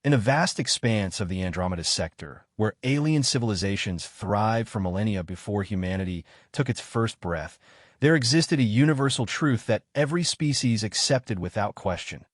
In a vast expanse of the Andromeda sector, where alien civilizations thrived for millennia before humanity took its first breath, there existed a universal truth that every species accepted without question.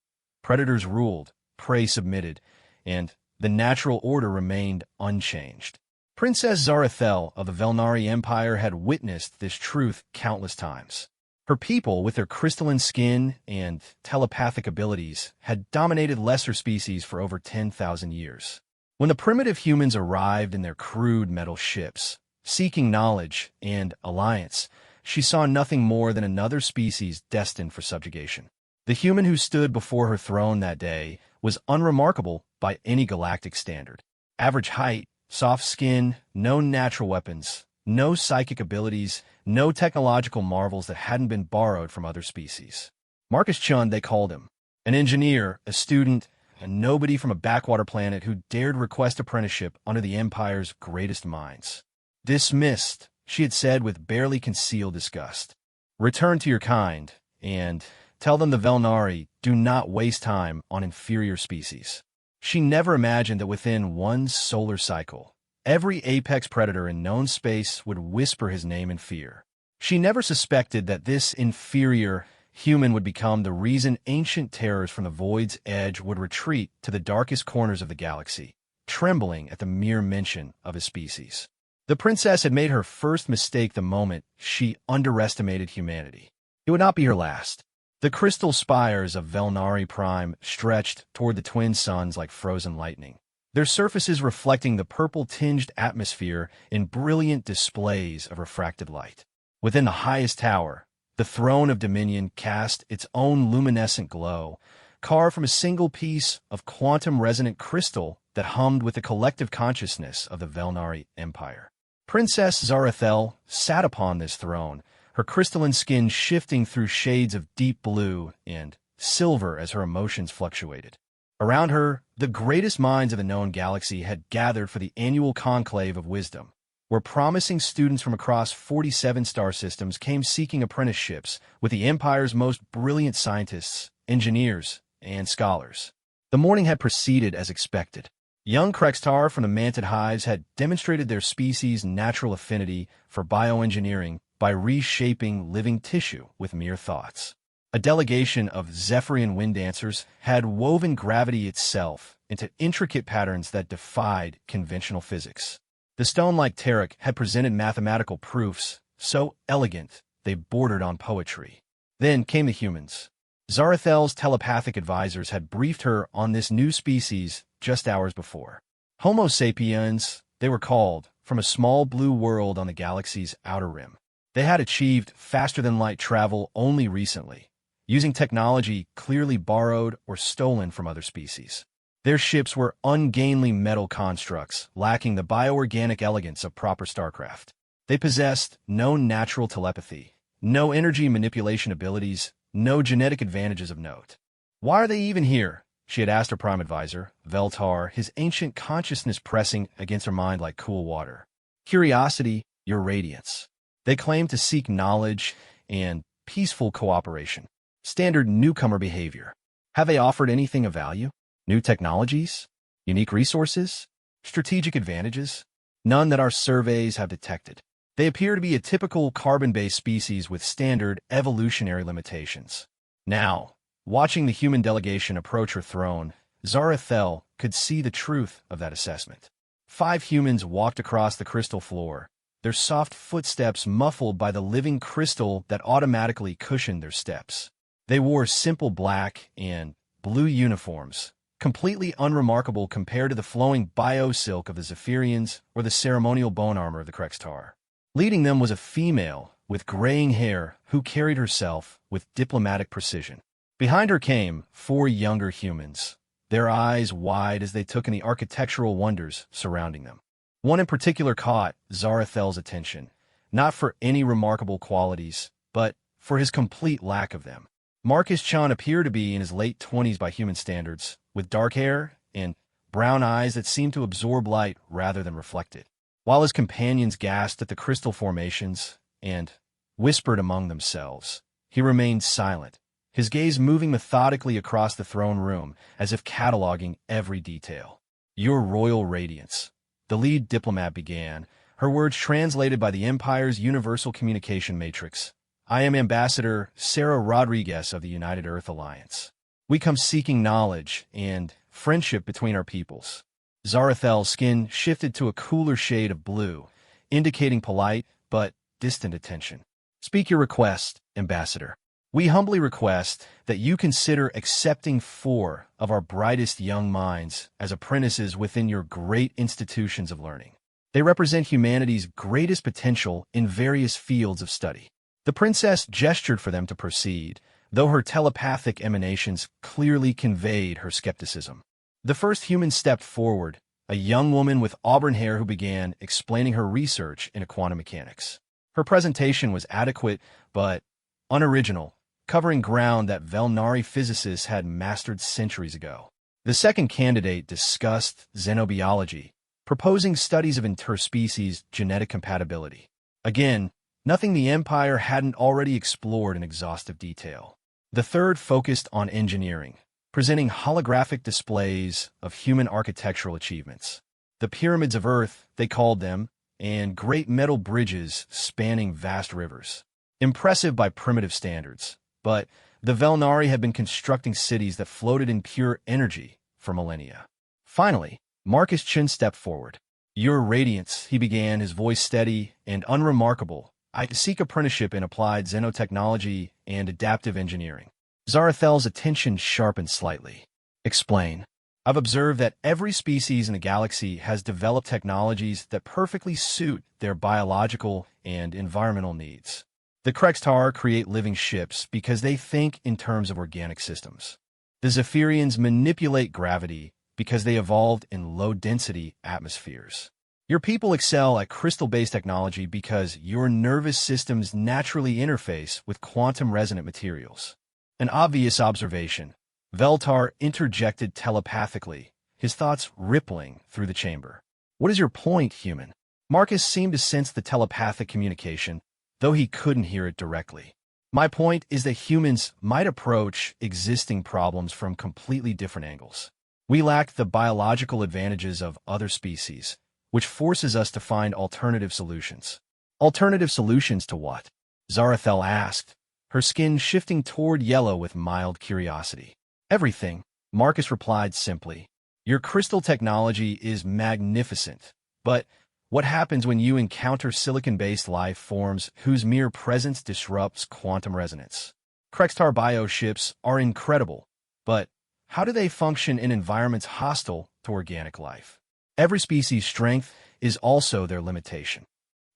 Predators ruled, prey submitted, and the natural order remained unchanged. Princess Zarathel of the Velnari Empire had witnessed this truth countless times. Her people, with their crystalline skin and telepathic abilities, had dominated lesser species for over 10,000 years. When the primitive humans arrived in their crude metal ships, seeking knowledge and alliance, she saw nothing more than another species destined for subjugation. The human who stood before her throne that day was unremarkable by any galactic standard. Average height, soft skin, no natural weapons, no psychic abilities, no technological marvels that hadn't been borrowed from other species. Marcus Chun, they called him. An engineer, a student, a nobody from a backwater planet who dared request apprenticeship under the Empire's greatest minds. Dismissed, she had said with barely concealed disgust. Return to your kind, and tell them the Velnari do not waste time on inferior species. She never imagined that within one solar cycle, every apex predator in known space would whisper his name in fear. She never suspected that this inferior human would become the reason ancient terrors from the void's edge would retreat to the darkest corners of the galaxy, trembling at the mere mention of his species. The princess had made her first mistake the moment she underestimated humanity. It would not be her last. The crystal spires of Velnari Prime stretched toward the twin suns like frozen lightning, their surfaces reflecting the purple-tinged atmosphere in brilliant displays of refracted light. Within the highest tower, the throne of dominion cast its own luminescent glow, carved from a single piece of quantum-resonant crystal that hummed with the collective consciousness of the Velnari Empire. Princess Zarathel sat upon this throne, her crystalline skin shifting through shades of deep blue and silver as her emotions fluctuated. Around her, the greatest minds of the known galaxy had gathered for the annual conclave of wisdom, where promising students from across 47 star systems came seeking apprenticeships with the Empire's most brilliant scientists, engineers, and scholars. The morning had proceeded as expected. Young Krextar from the Mantid hives had demonstrated their species' natural affinity for bioengineering by reshaping living tissue with mere thoughts. A delegation of Zephyrian wind dancers had woven gravity itself into intricate patterns that defied conventional physics. The stone-like Tarek had presented mathematical proofs so elegant they bordered on poetry. Then came the humans. Zarathel's telepathic advisors had briefed her on this new species just hours before. Homo sapiens, they were called, from a small blue world on the galaxy's outer rim. They had achieved faster-than-light travel only recently, using technology clearly borrowed or stolen from other species. Their ships were ungainly metal constructs, lacking the bioorganic elegance of proper starcraft. They possessed no natural telepathy, no energy manipulation abilities, no genetic advantages of note. "Why are they even here?" she had asked her prime advisor, Veltar, his ancient consciousness pressing against her mind like cool water. "Curiosity, your radiance. They claim to seek knowledge and peaceful cooperation. Standard newcomer behavior. Have they offered anything of value? New technologies? Unique resources? Strategic advantages? None that our surveys have detected. They appear to be a typical carbon-based species with standard evolutionary limitations." Now, watching the human delegation approach her throne, Zarathel could see the truth of that assessment. 5 humans walked across the crystal floor, their soft footsteps muffled by the living crystal that automatically cushioned their steps. They wore simple black and blue uniforms, completely unremarkable compared to the flowing bio-silk of the Zephyrians or the ceremonial bone armor of the Krextar. Leading them was a female with graying hair who carried herself with diplomatic precision. Behind her came 4 younger humans, their eyes wide as they took in the architectural wonders surrounding them. One in particular caught Zarathel's attention, not for any remarkable qualities, but for his complete lack of them. Marcus Chan appeared to be in his late 20s by human standards, with dark hair and brown eyes that seemed to absorb light rather than reflect it. While his companions gasped at the crystal formations and whispered among themselves, he remained silent, his gaze moving methodically across the throne room as if cataloging every detail. "Your royal radiance," the lead diplomat began, her words translated by the Empire's universal communication matrix. "I am Ambassador Sarah Rodriguez of the United Earth Alliance. We come seeking knowledge and friendship between our peoples." Zarathel's skin shifted to a cooler shade of blue, indicating polite but distant attention. "Speak your request, Ambassador. We humbly request that you consider accepting 4 of our brightest young minds as apprentices within your great institutions of learning. They represent humanity's greatest potential in various fields of study." The princess gestured for them to proceed, though her telepathic emanations clearly conveyed her skepticism. The first human stepped forward, a young woman with auburn hair who began explaining her research in quantum mechanics. Her presentation was adequate, but unoriginal, covering ground that Velnari physicists had mastered centuries ago. The second candidate discussed xenobiology, proposing studies of interspecies genetic compatibility. Again, nothing the Empire hadn't already explored in exhaustive detail. The third focused on engineering, presenting holographic displays of human architectural achievements. The pyramids of Earth, they called them, and great metal bridges spanning vast rivers. Impressive by primitive standards, but the Velnari had been constructing cities that floated in pure energy for millennia. Finally, Marcus Chin stepped forward. "Your radiance," he began, his voice steady and unremarkable. "I seek apprenticeship in applied xenotechnology and adaptive engineering." Zarathel's attention sharpened slightly. "Explain." "I've observed that every species in the galaxy has developed technologies that perfectly suit their biological and environmental needs. The Krextar create living ships because they think in terms of organic systems. The Zephyrians manipulate gravity because they evolved in low-density atmospheres. Your people excel at crystal-based technology because your nervous systems naturally interface with quantum-resonant materials." An obvious observation. Veltar interjected telepathically, his thoughts rippling through the chamber. "What is your point, human?" Marcus seemed to sense the telepathic communication, though he couldn't hear it directly. "My point is that humans might approach existing problems from completely different angles. We lack the biological advantages of other species, which forces us to find alternative solutions." "Alternative solutions to what?" Zarathel asked, her skin shifting toward yellow with mild curiosity. "Everything," Marcus replied simply. "Your crystal technology is magnificent, but what happens when you encounter silicon-based life forms whose mere presence disrupts quantum resonance? Krextar bioships are incredible, but how do they function in environments hostile to organic life? Every species' strength is also their limitation."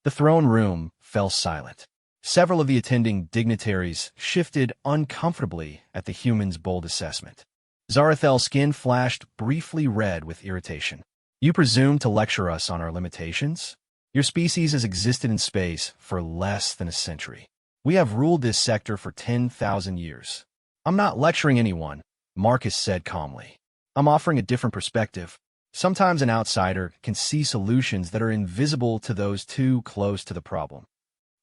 The throne room fell silent. Several of the attending dignitaries shifted uncomfortably at the human's bold assessment. Zarathel's skin flashed briefly red with irritation. "You presume to lecture us on our limitations? Your species has existed in space for less than a century. We have ruled this sector for 10,000 years. I'm not lecturing anyone," Marcus said calmly. "I'm offering a different perspective. Sometimes an outsider can see solutions that are invisible to those too close to the problem."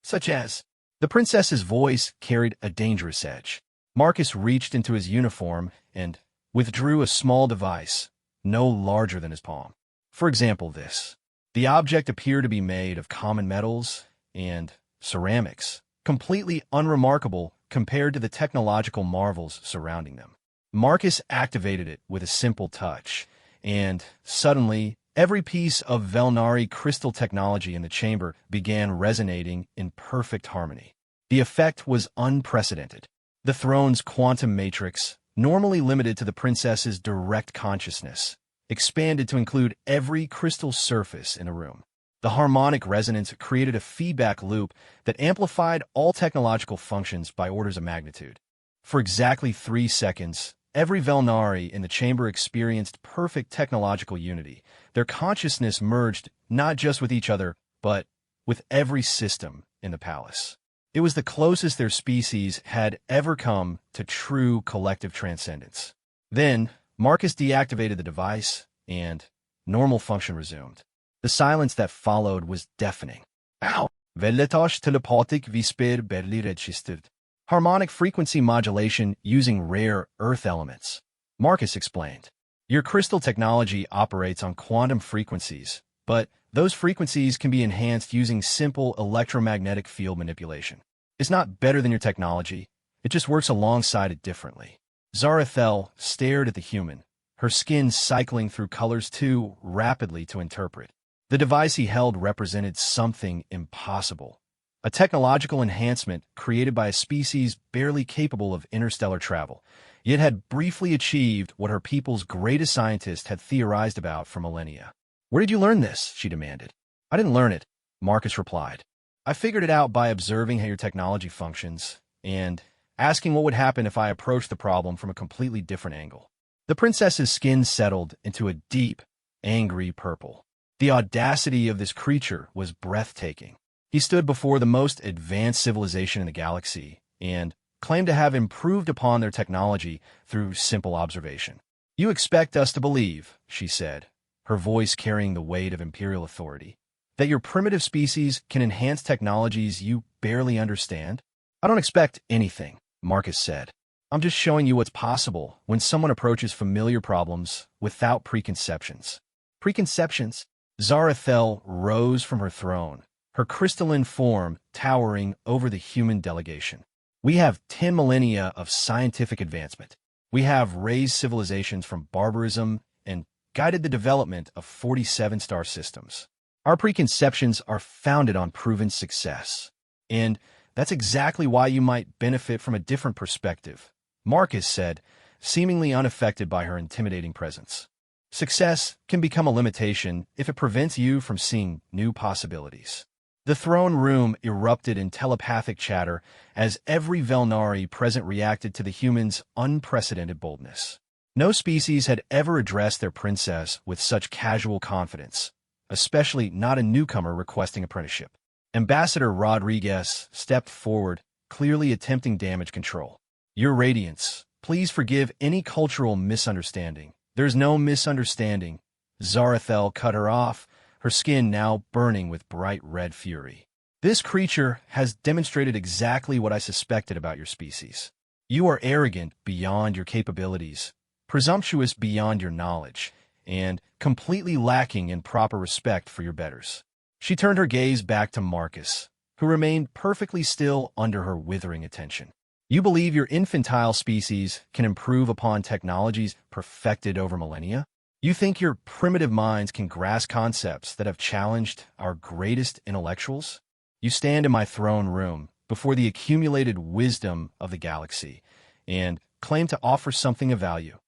"Such as?" The princess's voice carried a dangerous edge. Marcus reached into his uniform and withdrew a small device, no larger than his palm. "For example, this." The object appeared to be made of common metals and ceramics, completely unremarkable compared to the technological marvels surrounding them. Marcus activated it with a simple touch, and suddenly, every piece of Velnari crystal technology in the chamber began resonating in perfect harmony. The effect was unprecedented. The throne's quantum matrix, normally limited to the princess's direct consciousness, expanded to include every crystal surface in a room. The harmonic resonance created a feedback loop that amplified all technological functions by orders of magnitude. For exactly 3 seconds, every Velnari in the chamber experienced perfect technological unity. Their consciousness merged not just with each other, but with every system in the palace. It was the closest their species had ever come to true collective transcendence. Then, Marcus deactivated the device, and normal function resumed. The silence that followed was deafening. "Ow! Veletash telepatik visper berli registered." Harmonic frequency modulation using rare Earth elements. Marcus explained. Your crystal technology operates on quantum frequencies, but those frequencies can be enhanced using simple electromagnetic field manipulation. It's not better than your technology, it just works alongside it differently. Zarathel stared at the human, her skin cycling through colors too rapidly to interpret. The device he held represented something impossible. A technological enhancement created by a species barely capable of interstellar travel, yet had briefly achieved what her people's greatest scientists had theorized about for millennia. "Where did you learn this?" she demanded. "I didn't learn it," Marcus replied. "I figured it out by observing how your technology functions, and asking what would happen if I approached the problem from a completely different angle." The princess's skin settled into a deep, angry purple. The audacity of this creature was breathtaking. He stood before the most advanced civilization in the galaxy and claimed to have improved upon their technology through simple observation. "You expect us to believe," she said, her voice carrying the weight of imperial authority, "that your primitive species can enhance technologies you barely understand?" "I don't expect anything," Marcus said. "I'm just showing you what's possible when someone approaches familiar problems without preconceptions." "Preconceptions?" Zarathel rose from her throne, her crystalline form towering over the human delegation. "We have 10 millennia of scientific advancement. We have raised civilizations from barbarism and guided the development of 47 star systems. Our preconceptions are founded on proven success. And that's exactly why you might benefit from a different perspective," Marcus said, seemingly unaffected by her intimidating presence. "Success can become a limitation if it prevents you from seeing new possibilities." The throne room erupted in telepathic chatter as every Velnari present reacted to the human's unprecedented boldness. No species had ever addressed their princess with such casual confidence, especially not a newcomer requesting apprenticeship. Ambassador Rodriguez stepped forward, clearly attempting damage control. "Your Radiance, please forgive any cultural misunderstanding." "There's no misunderstanding." Zarathel cut her off, her skin now burning with bright red fury. "This creature has demonstrated exactly what I suspected about your species. You are arrogant beyond your capabilities, presumptuous beyond your knowledge, and completely lacking in proper respect for your betters." She turned her gaze back to Marcus, who remained perfectly still under her withering attention. "You believe your infantile species can improve upon technologies perfected over millennia? You think your primitive minds can grasp concepts that have challenged our greatest intellectuals? You stand in my throne room before the accumulated wisdom of the galaxy and claim to offer something of value.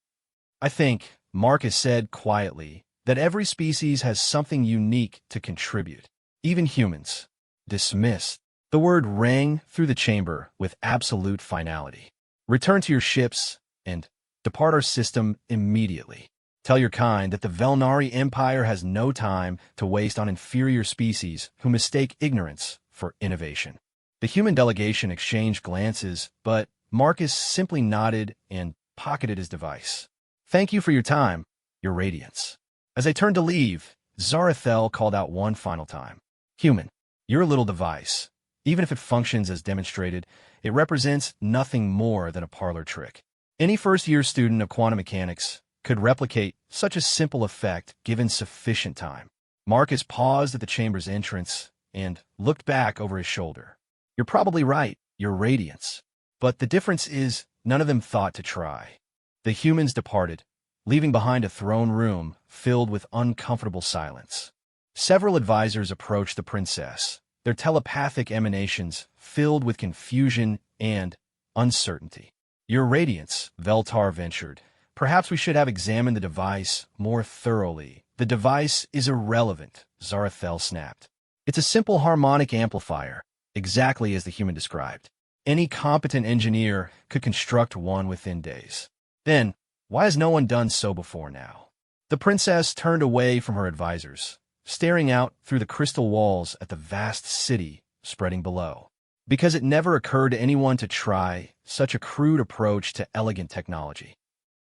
I think," Marcus said quietly, "that every species has something unique to contribute. Even humans." "Dismissed." The word rang through the chamber with absolute finality. "Return to your ships and depart our system immediately. Tell your kind that the Velnari Empire has no time to waste on inferior species who mistake ignorance for innovation." The human delegation exchanged glances, but Marcus simply nodded and pocketed his device. "Thank you for your time, Your Radiance." As they turned to leave, Zarathel called out one final time. "Human, your little device, even if it functions as demonstrated, it represents nothing more than a parlor trick. Any first-year student of quantum mechanics could replicate such a simple effect given sufficient time." Marcus paused at the chamber's entrance and looked back over his shoulder. "You're probably right, Your Radiance. But the difference is none of them thought to try." The humans departed, leaving behind a throne room filled with uncomfortable silence. Several advisors approached the princess, their telepathic emanations filled with confusion and uncertainty. "Your Radiance," Veltar ventured, "perhaps we should have examined the device more thoroughly." "The device is irrelevant," Zarathel snapped. "It's a simple harmonic amplifier, exactly as the human described. Any competent engineer could construct one within days. Then, why has no one done so before now?" The princess turned away from her advisors, staring out through the crystal walls at the vast city spreading below. "Because it never occurred to anyone to try such a crude approach to elegant technology.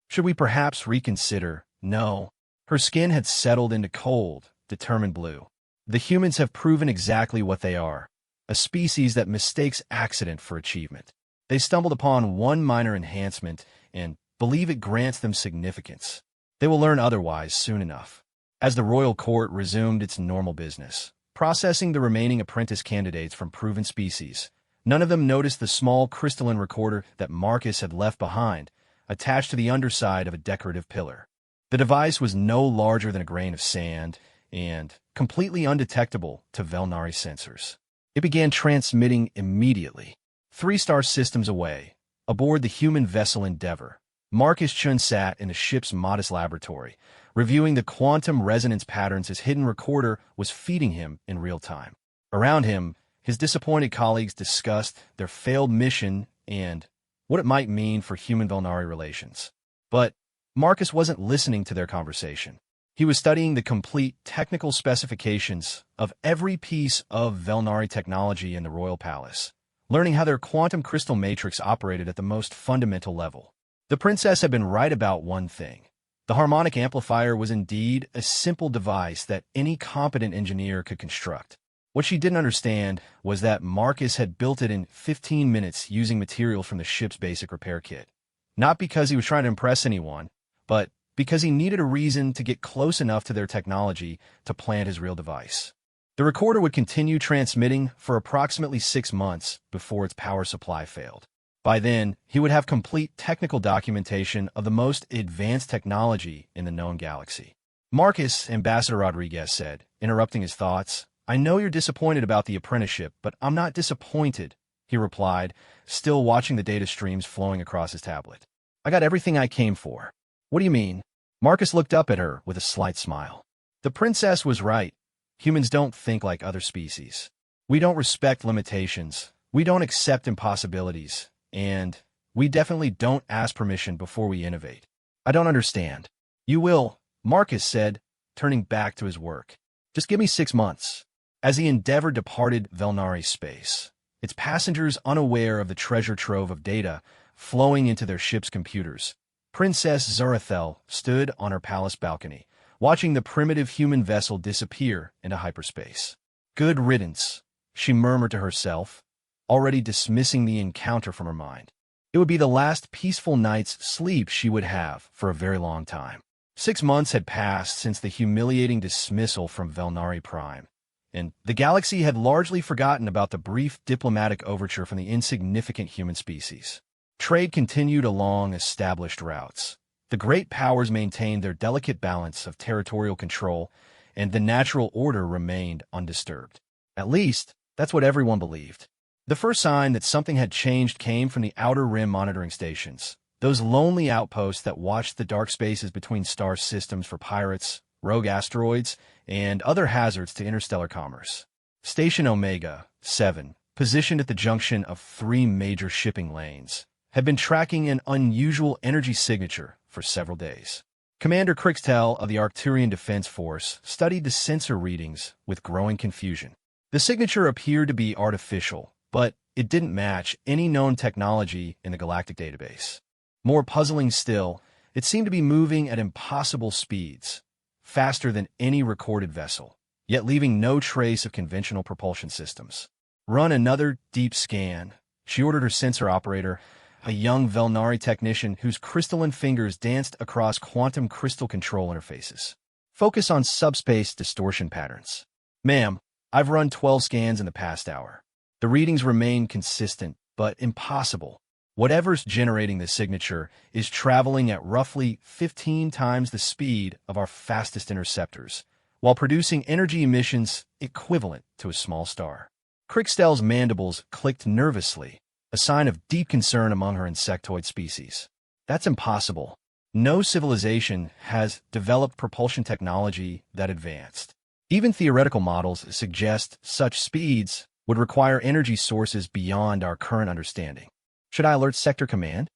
Should we perhaps reconsider?" "No." Her skin had settled into cold, determined blue. "The humans have proven exactly what they are, a species that mistakes accident for achievement. They stumbled upon one minor enhancement and believe it grants them significance. They will learn otherwise soon enough. As the royal court resumed its normal business, processing the remaining apprentice candidates from proven species, none of them noticed the small crystalline recorder that Marcus had left behind, attached to the underside of a decorative pillar. The device was no larger than a grain of sand and completely undetectable to Velnari sensors. It began transmitting immediately. 3-star systems away, aboard the human vessel Endeavor, Marcus Chun sat in the ship's modest laboratory, reviewing the quantum resonance patterns his hidden recorder was feeding him in real time. Around him, his disappointed colleagues discussed their failed mission and what it might mean for human-Velnari relations. But Marcus wasn't listening to their conversation. He was studying the complete technical specifications of every piece of Velnari technology in the royal palace, learning how their quantum crystal matrix operated at the most fundamental level. The princess had been right about one thing. The harmonic amplifier was indeed a simple device that any competent engineer could construct. What she didn't understand was that Marcus had built it in 15 minutes using materials from the ship's basic repair kit. Not because he was trying to impress anyone, but because he needed a reason to get close enough to their technology to plant his real device. The recorder would continue transmitting for approximately 6 months before its power supply failed. By then, he would have complete technical documentation of the most advanced technology in the known galaxy. Marcus, Ambassador Rodriguez said, interrupting his thoughts, "I know you're disappointed about the apprenticeship, but I'm not disappointed," he replied, still watching the data streams flowing across his tablet. "I got everything I came for." "What do you mean?" Marcus looked up at her with a slight smile. The princess was right. Humans don't think like other species. We don't respect limitations. We don't accept impossibilities. And we definitely don't ask permission before we innovate. "I don't understand." "You will," Marcus said, turning back to his work. "Just give me 6 months." As the Endeavor departed Velnari space, its passengers unaware of the treasure trove of data flowing into their ship's computers, Princess Zarathel stood on her palace balcony, watching the primitive human vessel disappear into hyperspace. "Good riddance," she murmured to herself, already dismissing the encounter from her mind. It would be the last peaceful night's sleep she would have for a very long time. 6 months had passed since the humiliating dismissal from Velnari Prime, and the galaxy had largely forgotten about the brief diplomatic overture from the insignificant human species. Trade continued along established routes. The great powers maintained their delicate balance of territorial control, and the natural order remained undisturbed. At least, that's what everyone believed. The first sign that something had changed came from the Outer Rim monitoring stations, those lonely outposts that watched the dark spaces between star systems for pirates, rogue asteroids, and other hazards to interstellar commerce. Station Omega 7, positioned at the junction of 3 major shipping lanes, had been tracking an unusual energy signature for several days. Commander Crixtel of the Arcturian Defense Force studied the sensor readings with growing confusion. The signature appeared to be artificial, but it didn't match any known technology in the galactic database. More puzzling still, it seemed to be moving at impossible speeds, faster than any recorded vessel, yet leaving no trace of conventional propulsion systems. "Run another deep scan," she ordered her sensor operator, a young Velnari technician whose crystalline fingers danced across quantum crystal control interfaces. "Focus on subspace distortion patterns." "Ma'am, I've run 12 scans in the past hour. The readings remain consistent, but impossible. Whatever's generating the signature is traveling at roughly 15 times the speed of our fastest interceptors, while producing energy emissions equivalent to a small star." Crixtel's mandibles clicked nervously, a sign of deep concern among her insectoid species. "That's impossible. No civilization has developed propulsion technology that advanced. Even theoretical models suggest such speeds would require energy sources beyond our current understanding. Should I alert Sector Command?"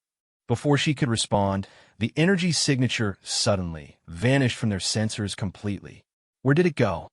Before she could respond, the energy signature suddenly vanished from their sensors completely. "Where did it go?"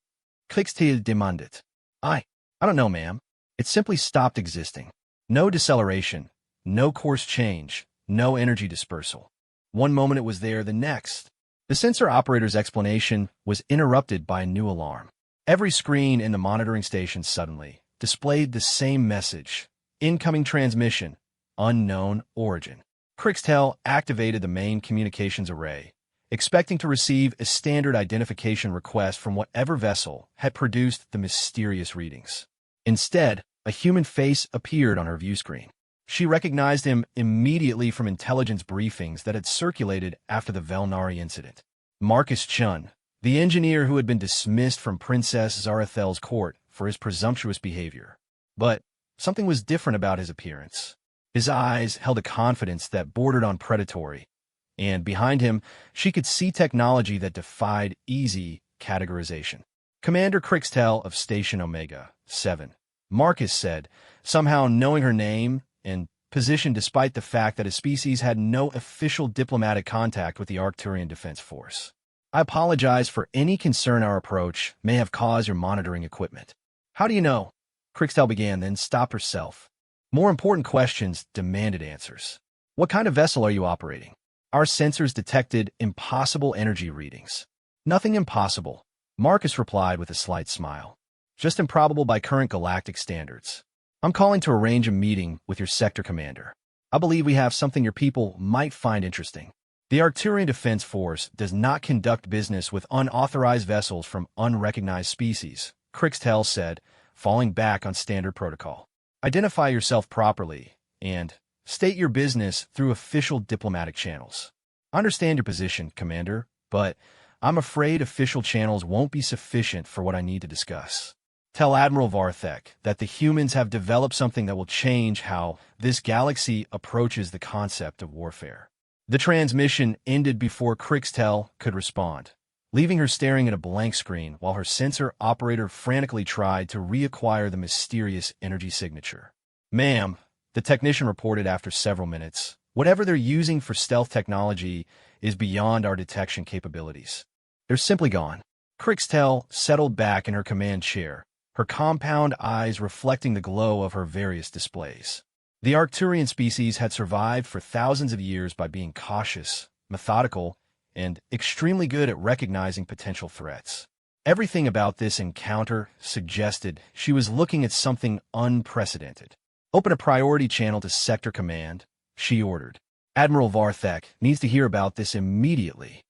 Crixtel demanded. I don't know, ma'am. It simply stopped existing. No deceleration, no course change, no energy dispersal. One moment it was there, the next. The sensor operator's explanation was interrupted by a new alarm. Every screen in the monitoring station suddenly displayed the same message: "Incoming transmission. unknown origin. Crixtel activated the main communications array, expecting to receive a standard identification request from whatever vessel had produced the mysterious readings. Instead, a human face appeared on her view screen. She recognized him immediately from intelligence briefings that had circulated after the Velnari incident. Marcus Chun, the engineer who had been dismissed from Princess Zarathel's court for his presumptuous behavior. But something was different about his appearance. His eyes held a confidence that bordered on predatory, and behind him, she could see technology that defied easy categorization. Commander Crixtel of Station Omega 7, Marcus said, somehow knowing her name and position despite the fact that his species had no official diplomatic contact with the Arcturian Defense Force. I apologize for any concern our approach may have caused your monitoring equipment. How do you know? Crixtel began, then stopped herself. More important questions demanded answers. What kind of vessel are you operating? Our sensors detected impossible energy readings. Nothing impossible, Marcus replied with a slight smile. Just improbable by current galactic standards. I'm calling to arrange a meeting with your sector commander. I believe we have something your people might find interesting. The Arcturian Defense Force does not conduct business with unauthorized vessels from unrecognized species, Crixtel said, falling back on standard protocol. Identify yourself properly and state your business through official diplomatic channels. I understand your position, Commander, but I'm afraid official channels won't be sufficient for what I need to discuss. Tell Admiral Varthek that the humans have developed something that will change how this galaxy approaches the concept of warfare. The transmission ended before Crixtel could respond, leaving her staring at a blank screen while her sensor operator frantically tried to reacquire the mysterious energy signature. Ma'am, the technician reported after several minutes, whatever they're using for stealth technology is beyond our detection capabilities. They're simply gone. Crixtel settled back in her command chair, her compound eyes reflecting the glow of her various displays. The Arcturian species had survived for thousands of years by being cautious, methodical, and extremely good at recognizing potential threats. Everything about this encounter suggested she was looking at something unprecedented. Open a priority channel to Sector Command, she ordered. Admiral Varthek needs to hear about this immediately.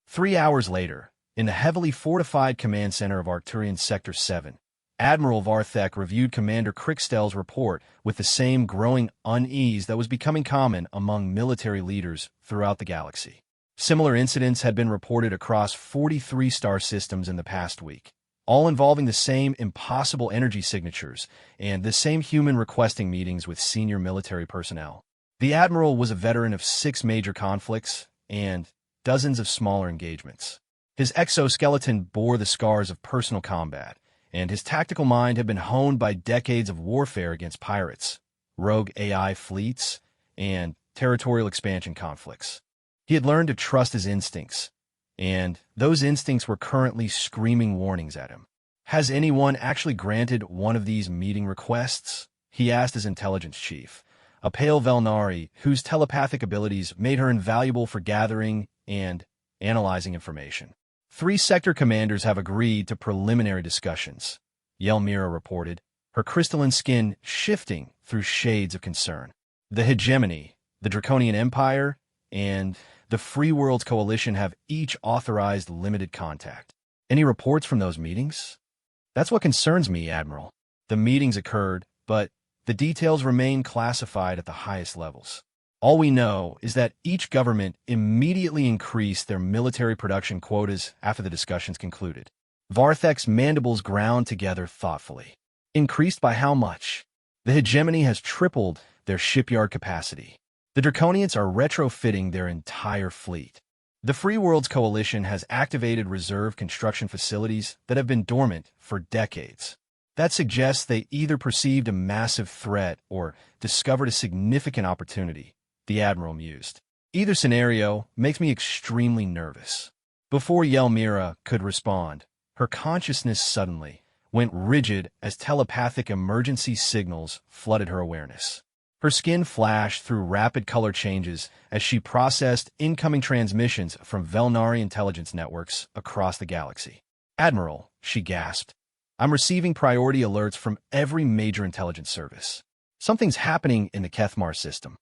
3 hours later, in the heavily fortified command center of Arcturian Sector 7, Admiral Varthek reviewed Commander Crixtel's report with the same growing unease that was becoming common among military leaders throughout the galaxy. Similar incidents had been reported across 43 star systems in the past week, all involving the same impossible energy signatures and the same human requesting meetings with senior military personnel. The Admiral was a veteran of 6 major conflicts and dozens of smaller engagements. His exoskeleton bore the scars of personal combat, and his tactical mind had been honed by decades of warfare against pirates, rogue AI fleets, and territorial expansion conflicts. He had learned to trust his instincts, and those instincts were currently screaming warnings at him. Has anyone actually granted one of these meeting requests? He asked his intelligence chief, a pale Velnari whose telepathic abilities made her invaluable for gathering and analyzing information. 3 sector commanders have agreed to preliminary discussions, Yelmira reported, her crystalline skin shifting through shades of concern. The Hegemony, the Draconian Empire, and the Free Worlds Coalition have each authorized limited contact. Any reports from those meetings? That's what concerns me, Admiral. The meetings occurred, but the details remain classified at the highest levels. All we know is that each government immediately increased their military production quotas after the discussions concluded. Varthek's mandibles ground together thoughtfully. Increased by how much? The Hegemony has tripled their shipyard capacity. The Draconians are retrofitting their entire fleet. The Free Worlds Coalition has activated reserve construction facilities that have been dormant for decades. That suggests they either perceived a massive threat or discovered a significant opportunity, the Admiral mused. Either scenario makes me extremely nervous. Before Yelmira could respond, her consciousness suddenly went rigid as telepathic emergency signals flooded her awareness. Her skin flashed through rapid color changes as she processed incoming transmissions from Velnari intelligence networks across the galaxy. Admiral, she gasped, I'm receiving priority alerts from every major intelligence service. Something's happening in the Kethmar system.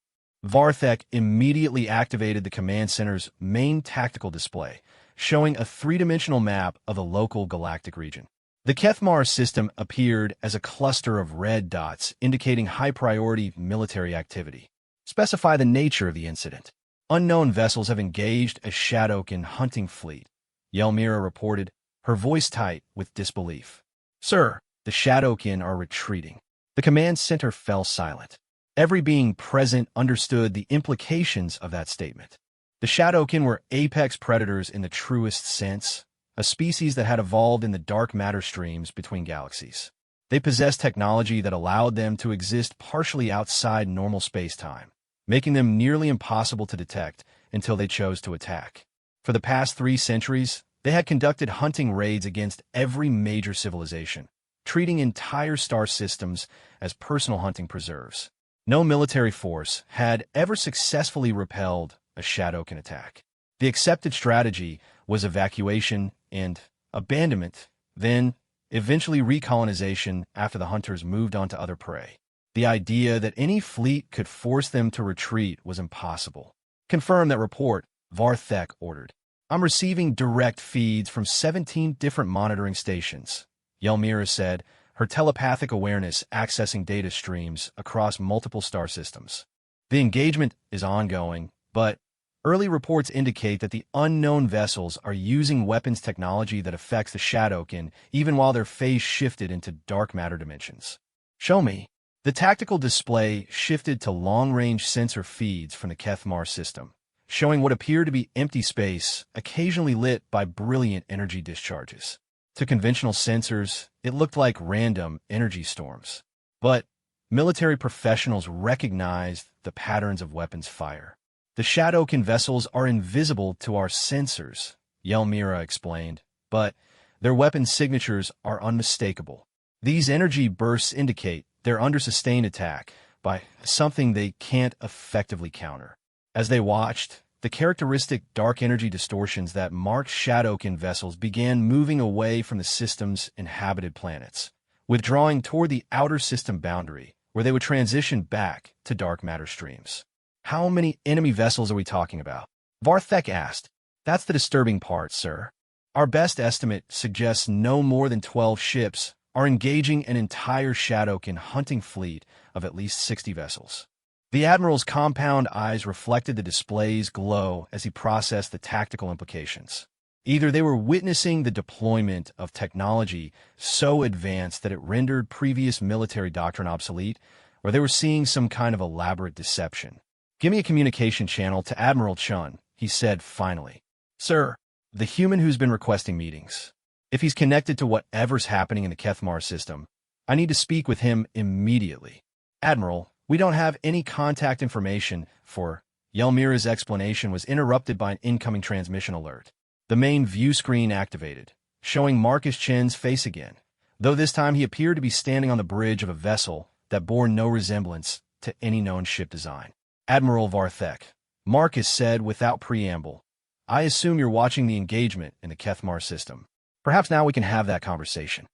Varthek immediately activated the command center's main tactical display, showing a three-dimensional map of the local galactic region. The Kethmar system appeared as a cluster of red dots indicating high-priority military activity. Specify the nature of the incident. Unknown vessels have engaged a Shadowkin hunting fleet, Yelmira reported, her voice tight with disbelief. Sir, the Shadowkin are retreating. The command center fell silent. Every being present understood the implications of that statement. The Shadowkin were apex predators in the truest sense, a species that had evolved in the dark matter streams between galaxies. They possessed technology that allowed them to exist partially outside normal space-time, making them nearly impossible to detect until they chose to attack. For the past 3 centuries, they had conducted hunting raids against every major civilization, treating entire star systems as personal hunting preserves. No military force had ever successfully repelled a Shadowkin attack. The accepted strategy was evacuation and abandonment, then eventually recolonization after the hunters moved on to other prey. The idea that any fleet could force them to retreat was impossible. Confirm that report, Varthek ordered. I'm receiving direct feeds from 17 different monitoring stations, Yelmira said, her telepathic awareness accessing data streams across multiple star systems. The engagement is ongoing, but early reports indicate that the unknown vessels are using weapons technology that affects the Shadowkin even while their phase shifted into dark matter dimensions. Show me. The tactical display shifted to long-range sensor feeds from the Kethmar system, showing what appeared to be empty space, occasionally lit by brilliant energy discharges. To conventional sensors, it looked like random energy storms. But military professionals recognized the patterns of weapons fire. The Shadowkin vessels are invisible to our sensors, Yelmira explained, but their weapon signatures are unmistakable. These energy bursts indicate they're under sustained attack by something they can't effectively counter. As they watched, the characteristic dark energy distortions that marked Shadowkin vessels began moving away from the system's inhabited planets, withdrawing toward the outer system boundary, where they would transition back to dark matter streams. How many enemy vessels are we talking about? Varthek asked. That's the disturbing part, sir. Our best estimate suggests no more than 12 ships are engaging an entire Shadowkin hunting fleet of at least 60 vessels. The Admiral's compound eyes reflected the display's glow as he processed the tactical implications. Either they were witnessing the deployment of technology so advanced that it rendered previous military doctrine obsolete, or they were seeing some kind of elaborate deception. Give me a communication channel to Admiral Chun, he said finally. Sir, the human who's been requesting meetings. If he's connected to whatever's happening in the Kethmar system, I need to speak with him immediately. Admiral, we don't have any contact information for... Yelmira's explanation was interrupted by an incoming transmission alert. The main view screen activated, showing Marcus Chen's face again, though this time he appeared to be standing on the bridge of a vessel that bore no resemblance to any known ship design. Admiral Varthek, Marcus said without preamble, I assume you're watching the engagement in the Kethmar system. Perhaps now we can have that conversation.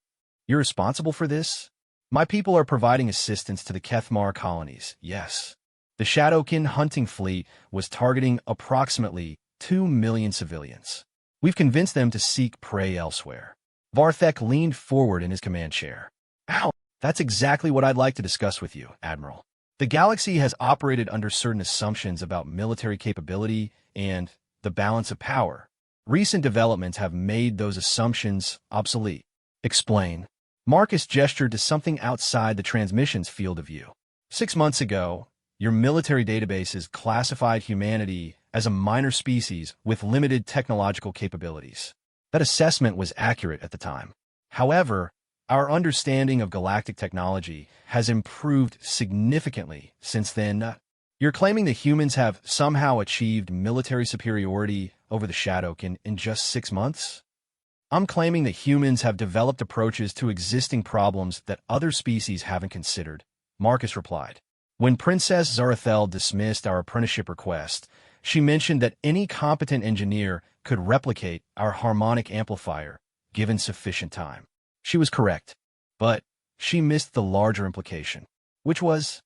You're responsible for this? My people are providing assistance to the Kethmar colonies, yes. The Shadowkin hunting fleet was targeting approximately 2 million civilians. We've convinced them to seek prey elsewhere. Varthek leaned forward in his command chair. Ow! That's exactly what I'd like to discuss with you, Admiral. The galaxy has operated under certain assumptions about military capability and the balance of power. Recent developments have made those assumptions obsolete. Explain. Marcus gestured to something outside the transmission's field of view. 6 months ago, your military databases classified humanity as a minor species with limited technological capabilities. That assessment was accurate at the time. However, our understanding of galactic technology has improved significantly since then. You're claiming that humans have somehow achieved military superiority over the Shadowkin in just 6 months? I'm claiming that humans have developed approaches to existing problems that other species haven't considered, Marcus replied. When Princess Zarathel dismissed our apprenticeship request, she mentioned that any competent engineer could replicate our harmonic amplifier, given sufficient time. She was correct, but she missed the larger implication, which was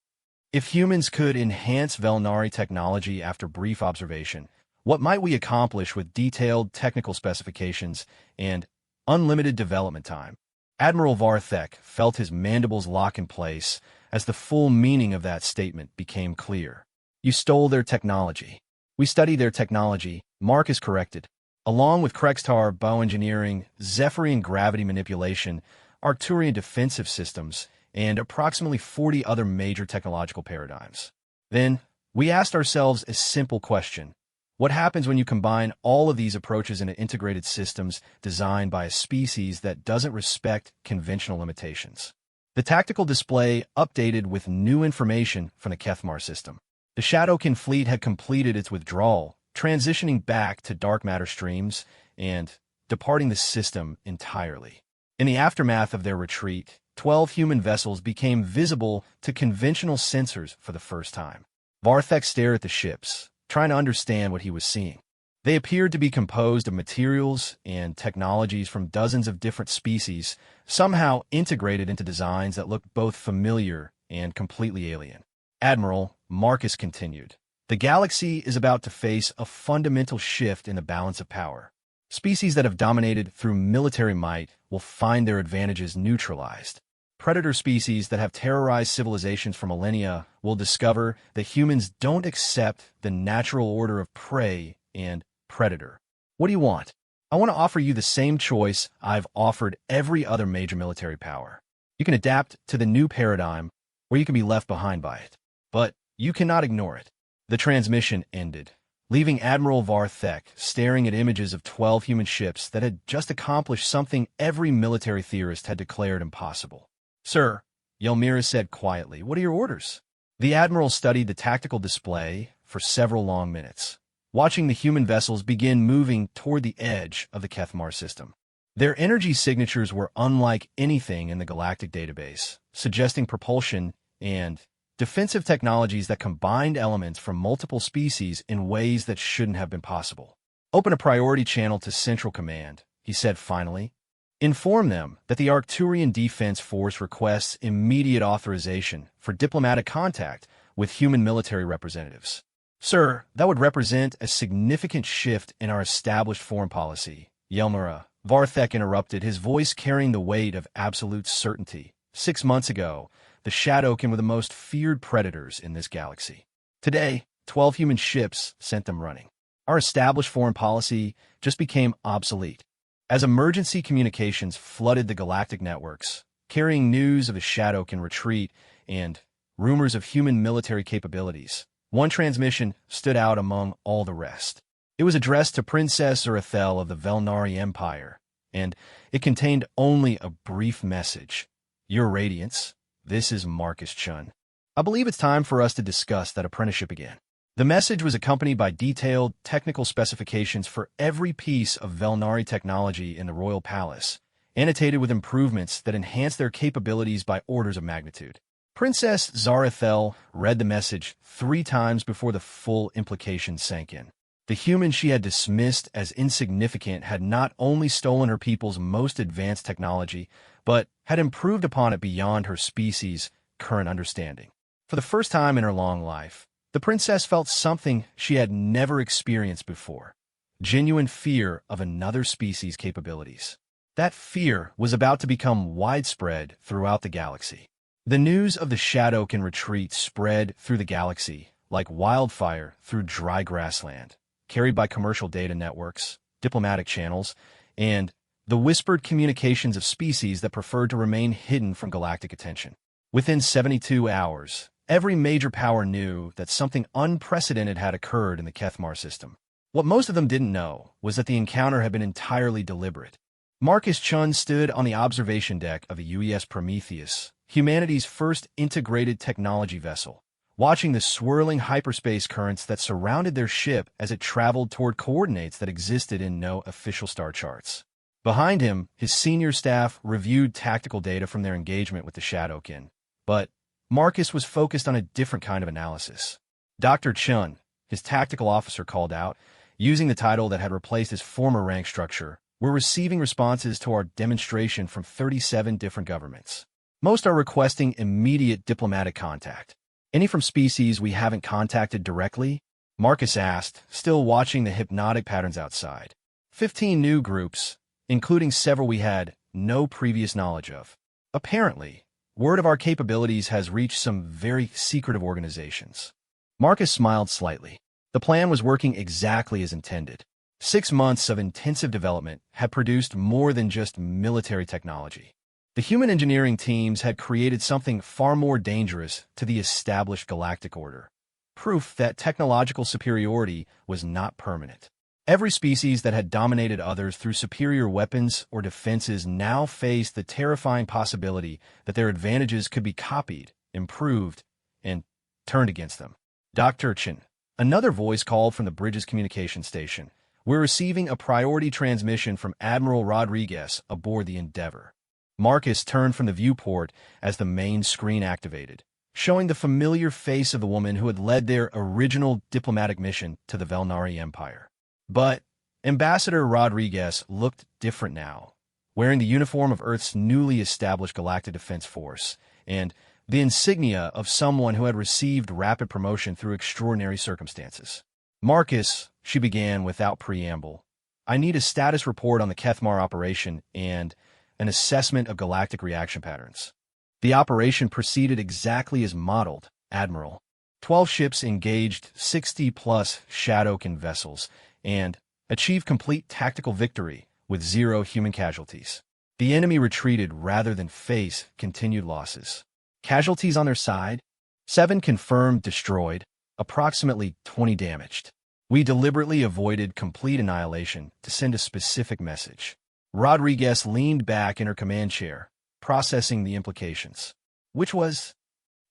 If humans could enhance Velnari technology after brief observation, what might we accomplish with detailed technical specifications and unlimited development time? Admiral Varthek felt his mandibles lock in place as the full meaning of that statement became clear. You stole their technology. We study their technology, Marcus corrected. Along with Krextar bioengineering, Zephyrian gravity manipulation, Arcturian defensive systems, and approximately 40 other major technological paradigms. Then, we asked ourselves a simple question. What happens when you combine all of these approaches into integrated systems designed by a species that doesn't respect conventional limitations? The tactical display updated with new information from the Kethmar system. The Shadowkin fleet had completed its withdrawal, transitioning back to dark matter streams and departing the system entirely. In the aftermath of their retreat, 12 human vessels became visible to conventional sensors for the first time. Varthek stared at the ships, trying to understand what he was seeing. They appeared to be composed of materials and technologies from dozens of different species, somehow integrated into designs that looked both familiar and completely alien. Admiral, Marcus continued, the galaxy is about to face a fundamental shift in the balance of power. Species that have dominated through military might will find their advantages neutralized. Predator species that have terrorized civilizations for millennia will discover that humans don't accept the natural order of prey and predator. What do you want? I want to offer you the same choice I've offered every other major military power. You can adapt to the new paradigm, or you can be left behind by it. But you cannot ignore it. The transmission ended, leaving Admiral Varthek staring at images of 12 human ships that had just accomplished something every military theorist had declared impossible. Sir, Yelmira said quietly, what are your orders? The Admiral studied the tactical display for several long minutes, watching the human vessels begin moving toward the edge of the Kethmar system. Their energy signatures were unlike anything in the galactic database, suggesting propulsion and defensive technologies that combined elements from multiple species in ways that shouldn't have been possible. Open a priority channel to Central Command, he said finally. Inform them that the Arcturian Defense Force requests immediate authorization for diplomatic contact with human military representatives. Sir, that would represent a significant shift in our established foreign policy. Yelmira, Varthek interrupted, his voice carrying the weight of absolute certainty. 6 months ago, the Shadowkin were the most feared predators in this galaxy. Today, 12 human ships sent them running. Our established foreign policy just became obsolete. As emergency communications flooded the galactic networks, carrying news of the Shadowkin retreat and rumors of human military capabilities, one transmission stood out among all the rest. It was addressed to Princess Zerathel of the Velnari Empire, and it contained only a brief message. Your Radiance, this is Marcus Chun. I believe it's time for us to discuss that apprenticeship again. The message was accompanied by detailed technical specifications for every piece of Velnari technology in the Royal Palace, annotated with improvements that enhanced their capabilities by orders of magnitude. Princess Zarathel read the message 3 times before the full implications sank in. The human she had dismissed as insignificant had not only stolen her people's most advanced technology, but had improved upon it beyond her species' current understanding. For the first time in her long life, the princess felt something she had never experienced before: genuine fear of another species' capabilities. That fear was about to become widespread throughout the galaxy. The news of the Shadowkin retreat spread through the galaxy like wildfire through dry grassland, carried by commercial data networks, diplomatic channels, and the whispered communications of species that preferred to remain hidden from galactic attention. Within 72 hours, every major power knew that something unprecedented had occurred in the Kethmar system. What most of them didn't know was that the encounter had been entirely deliberate. Marcus Chun stood on the observation deck of the UES Prometheus, humanity's first integrated technology vessel, watching the swirling hyperspace currents that surrounded their ship as it traveled toward coordinates that existed in no official star charts. Behind him, his senior staff reviewed tactical data from their engagement with the Shadowkin, but Marcus was focused on a different kind of analysis. Dr. Chun, his tactical officer, called out, using the title that had replaced his former rank structure. We're receiving responses to our demonstration from 37 different governments. Most are requesting immediate diplomatic contact. Any from species we haven't contacted directly? Marcus asked, still watching the hypnotic patterns outside. 15 new groups, including several we had no previous knowledge of. Apparently, word of our capabilities has reached some very secretive organizations. Marcus smiled slightly. The plan was working exactly as intended. 6 months of intensive development had produced more than just military technology. The human engineering teams had created something far more dangerous to the established galactic order. Proof that technological superiority was not permanent. Every species that had dominated others through superior weapons or defenses now faced the terrifying possibility that their advantages could be copied, improved, and turned against them. Dr. Chen, another voice called from the bridge's communication station. We're receiving a priority transmission from Admiral Rodriguez aboard the Endeavor. Marcus turned from the viewport as the main screen activated, showing the familiar face of the woman who had led their original diplomatic mission to the Velnari Empire. But Ambassador Rodriguez looked different now, wearing the uniform of Earth's newly established Galactic Defense Force and the insignia of someone who had received rapid promotion through extraordinary circumstances. Marcus, she began without preamble, I need a status report on the Kethmar operation and an assessment of galactic reaction patterns. The operation proceeded exactly as modeled, Admiral. 12 ships engaged 60-plus Shadowkin vessels and achieved complete tactical victory with 0 human casualties. The enemy retreated rather than face continued losses. Casualties on their side? 7 confirmed destroyed, approximately 20 damaged. We deliberately avoided complete annihilation to send a specific message. Rodriguez leaned back in her command chair, processing the implications. Which was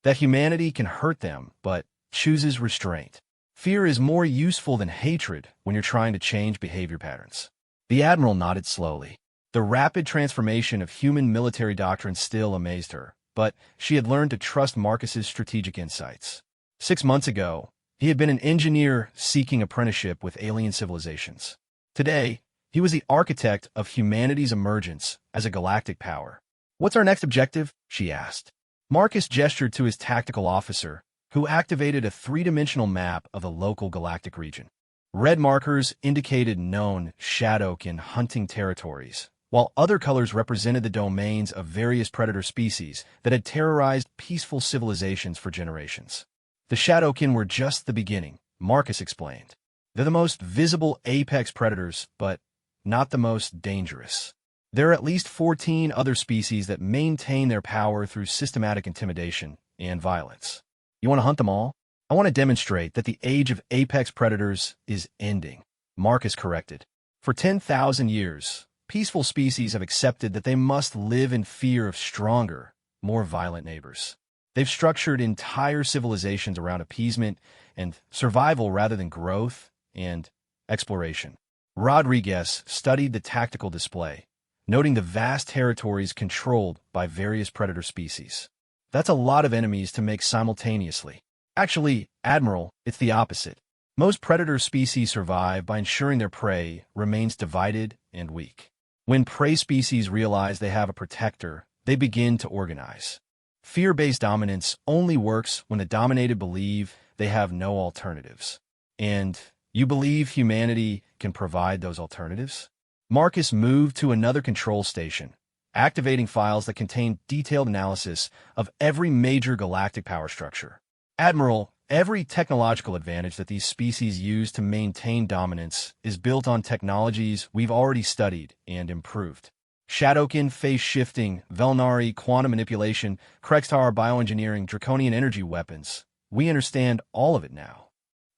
that humanity can hurt them, but chooses restraint. Fear is more useful than hatred when you're trying to change behavior patterns. The Admiral nodded slowly. The rapid transformation of human military doctrine still amazed her, but she had learned to trust Marcus's strategic insights. 6 months ago, he had been an engineer seeking apprenticeship with alien civilizations. Today, he was the architect of humanity's emergence as a galactic power. What's our next objective? She asked. Marcus gestured to his tactical officer, who activated a 3-dimensional map of the local galactic region. Red markers indicated known Shadowkin hunting territories, while other colors represented the domains of various predator species that had terrorized peaceful civilizations for generations. The Shadowkin were just the beginning, Marcus explained. They're the most visible apex predators, but not the most dangerous. There are at least 14 other species that maintain their power through systematic intimidation and violence. You want to hunt them all? I want to demonstrate that the age of apex predators is ending, Marcus corrected. For 10,000 years, peaceful species have accepted that they must live in fear of stronger, more violent neighbors. They've structured entire civilizations around appeasement and survival rather than growth and exploration. Rodriguez studied the tactical display, noting the vast territories controlled by various predator species. That's a lot of enemies to make simultaneously. Actually, Admiral, it's the opposite. Most predator species survive by ensuring their prey remains divided and weak. When prey species realize they have a protector, they begin to organize. Fear-based dominance only works when the dominated believe they have no alternatives. And you believe humanity can provide those alternatives? Marcus moved to another control station, activating files that contained detailed analysis of every major galactic power structure. Admiral, every technological advantage that these species use to maintain dominance is built on technologies we've already studied and improved. Shadowkin, phase-shifting, Velnari, quantum manipulation, Krextar bioengineering, draconian energy weapons. We understand all of it now.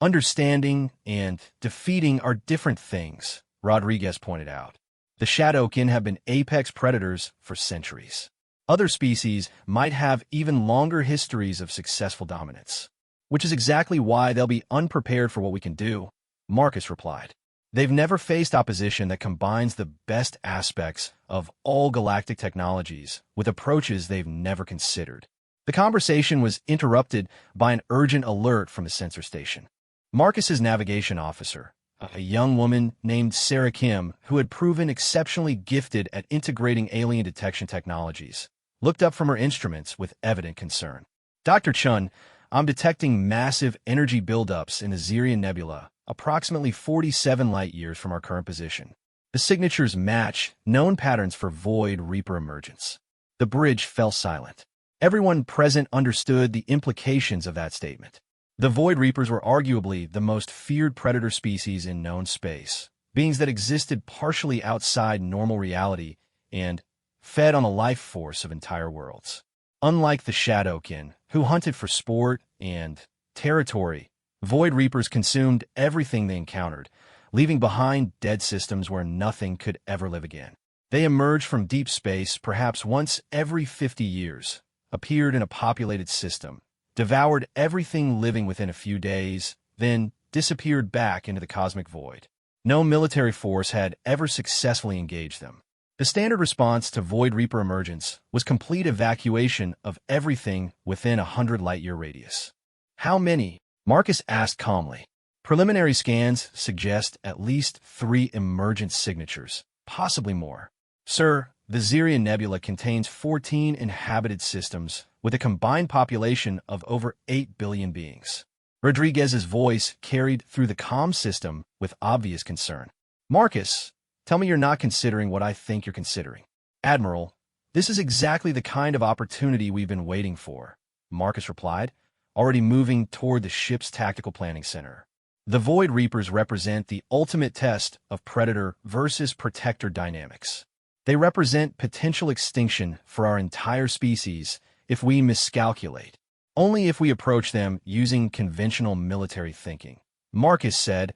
Understanding and defeating are different things, Rodriguez pointed out. The Shadowkin have been apex predators for centuries. Other species might have even longer histories of successful dominance, which is exactly why they'll be unprepared for what we can do, Marcus replied. They've never faced opposition that combines the best aspects of all galactic technologies with approaches they've never considered. The conversation was interrupted by an urgent alert from the sensor station. Marcus's navigation officer, a young woman named Sarah Kim, who had proven exceptionally gifted at integrating alien detection technologies, looked up from her instruments with evident concern. Dr. Chun, I'm detecting massive energy buildups in the Sirian Nebula, approximately 47 light-years from our current position. The signatures match known patterns for Void Reaper emergence. The bridge fell silent. Everyone present understood the implications of that statement. The Void Reapers were arguably the most feared predator species in known space, beings that existed partially outside normal reality and fed on the life force of entire worlds. Unlike the Shadowkin, who hunted for sport and territory, Void Reapers consumed everything they encountered, leaving behind dead systems where nothing could ever live again. They emerged from deep space perhaps once every 50 years, appeared in a populated system, devoured everything living within a few days, then disappeared back into the cosmic void. No military force had ever successfully engaged them. The standard response to Void Reaper emergence was complete evacuation of everything within a 100 light-year radius. How many? Marcus asked calmly. Preliminary scans suggest at least 3 emergence signatures, possibly more. Sir, the Sirian Nebula contains 14 inhabited systems with a combined population of over 8 billion beings. Rodriguez's voice carried through the comm system with obvious concern. Marcus, tell me you're not considering what I think you're considering. Admiral, this is exactly the kind of opportunity we've been waiting for, Marcus replied, already moving toward the ship's tactical planning center. The Void Reapers represent the ultimate test of predator versus protector dynamics. They represent potential extinction for our entire species if we miscalculate. Only if we approach them using conventional military thinking, Marcus said,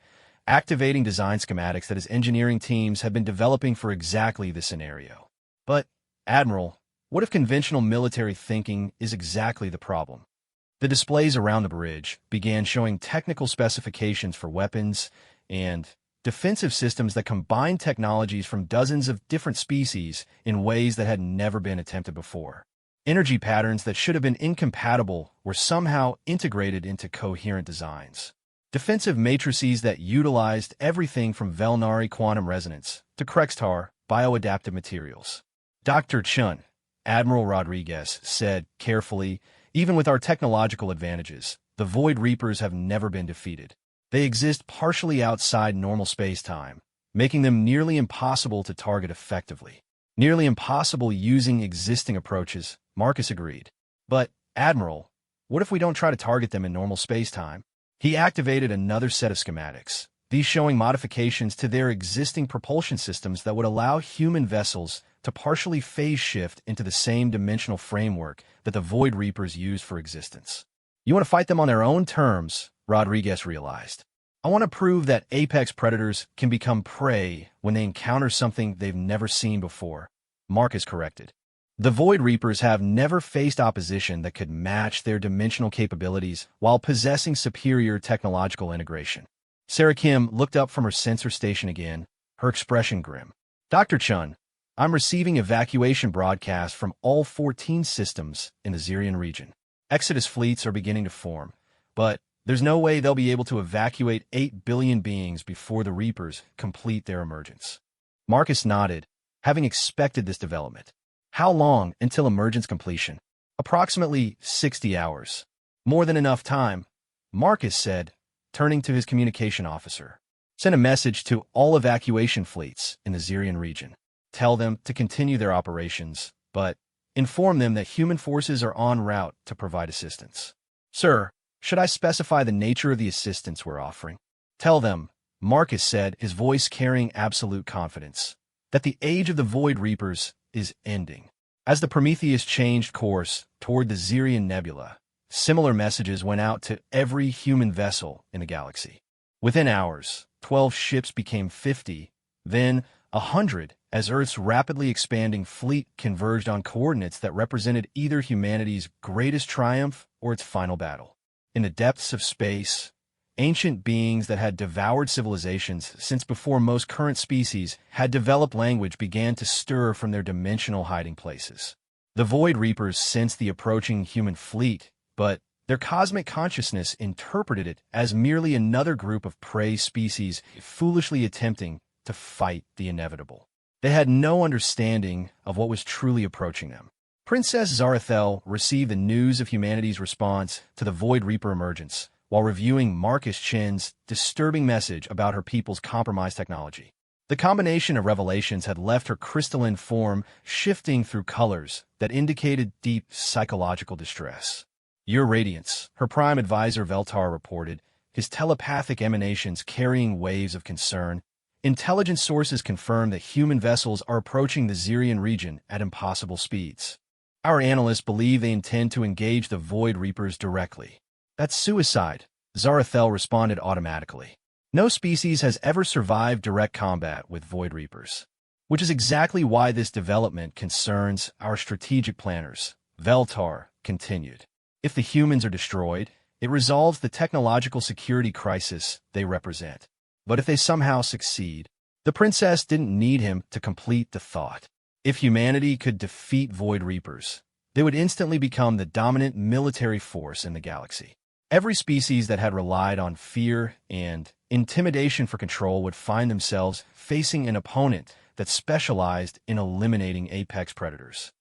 activating design schematics that his engineering teams have been developing for exactly this scenario. But, Admiral, what if conventional military thinking is exactly the problem? The displays around the bridge began showing technical specifications for weapons and defensive systems that combined technologies from dozens of different species in ways that had never been attempted before. Energy patterns that should have been incompatible were somehow integrated into coherent designs. Defensive matrices that utilized everything from Velnari quantum resonance to Krextar bioadaptive materials. Dr. Chun, Admiral Rodriguez, said carefully, even with our technological advantages, the Void Reapers have never been defeated. They exist partially outside normal space-time, making them nearly impossible to target effectively. Nearly impossible using existing approaches, Marcus agreed. But, Admiral, what if we don't try to target them in normal space-time? He activated another set of schematics, these showing modifications to their existing propulsion systems that would allow human vessels to partially phase shift into the same dimensional framework that the Void Reapers use for existence. You want to fight them on their own terms, Rodriguez realized. I want to prove that apex predators can become prey when they encounter something they've never seen before, Marcus corrected. The Void Reapers have never faced opposition that could match their dimensional capabilities while possessing superior technological integration. Sarah Kim looked up from her sensor station again, her expression grim. Dr. Chun, I'm receiving evacuation broadcasts from all 14 systems in the Sirian region. Exodus fleets are beginning to form, but there's no way they'll be able to evacuate 8 billion beings before the Reapers complete their emergence. Marcus nodded, having expected this development. How long until emergence completion? Approximately 60 hours. More than enough time, Marcus said, turning to his communication officer. Send a message to all evacuation fleets in the Sirian region. Tell them to continue their operations, but inform them that human forces are en route to provide assistance. Sir, should I specify the nature of the assistance we're offering? Tell them, Marcus said, his voice carrying absolute confidence, that the age of the Void Reapers is ending. As the Prometheus changed course toward the Sirian Nebula, similar messages went out to every human vessel in the galaxy. Within hours, 12 ships became 50, then 100, as Earth's rapidly expanding fleet converged on coordinates that represented either humanity's greatest triumph or its final battle. In the depths of space, ancient beings that had devoured civilizations since before most current species had developed language began to stir from their dimensional hiding places. The Void Reapers sensed the approaching human fleet, but their cosmic consciousness interpreted it as merely another group of prey species foolishly attempting to fight the inevitable. They had no understanding of what was truly approaching them. Princess Zarathel received the news of humanity's response to the Void Reaper emergence while reviewing Marcus Chin's disturbing message about her people's compromised technology. The combination of revelations had left her crystalline form shifting through colors that indicated deep psychological distress. "Your radiance," her prime advisor Veltar reported, his telepathic emanations carrying waves of concern. "Intelligence sources confirm that human vessels are approaching the Zirian region at impossible speeds. Our analysts believe they intend to engage the Void Reapers directly." "That's suicide," Zarathel responded automatically. "No species has ever survived direct combat with Void Reapers. Which is exactly why this development concerns our strategic planners," Veltar continued. "If the humans are destroyed, it resolves the technological security crisis they represent. But if they somehow succeed..." The princess didn't need him to complete the thought. If humanity could defeat Void Reapers, they would instantly become the dominant military force in the galaxy. Every species that had relied on fear and intimidation for control would find themselves facing an opponent that specialized in eliminating apex predators.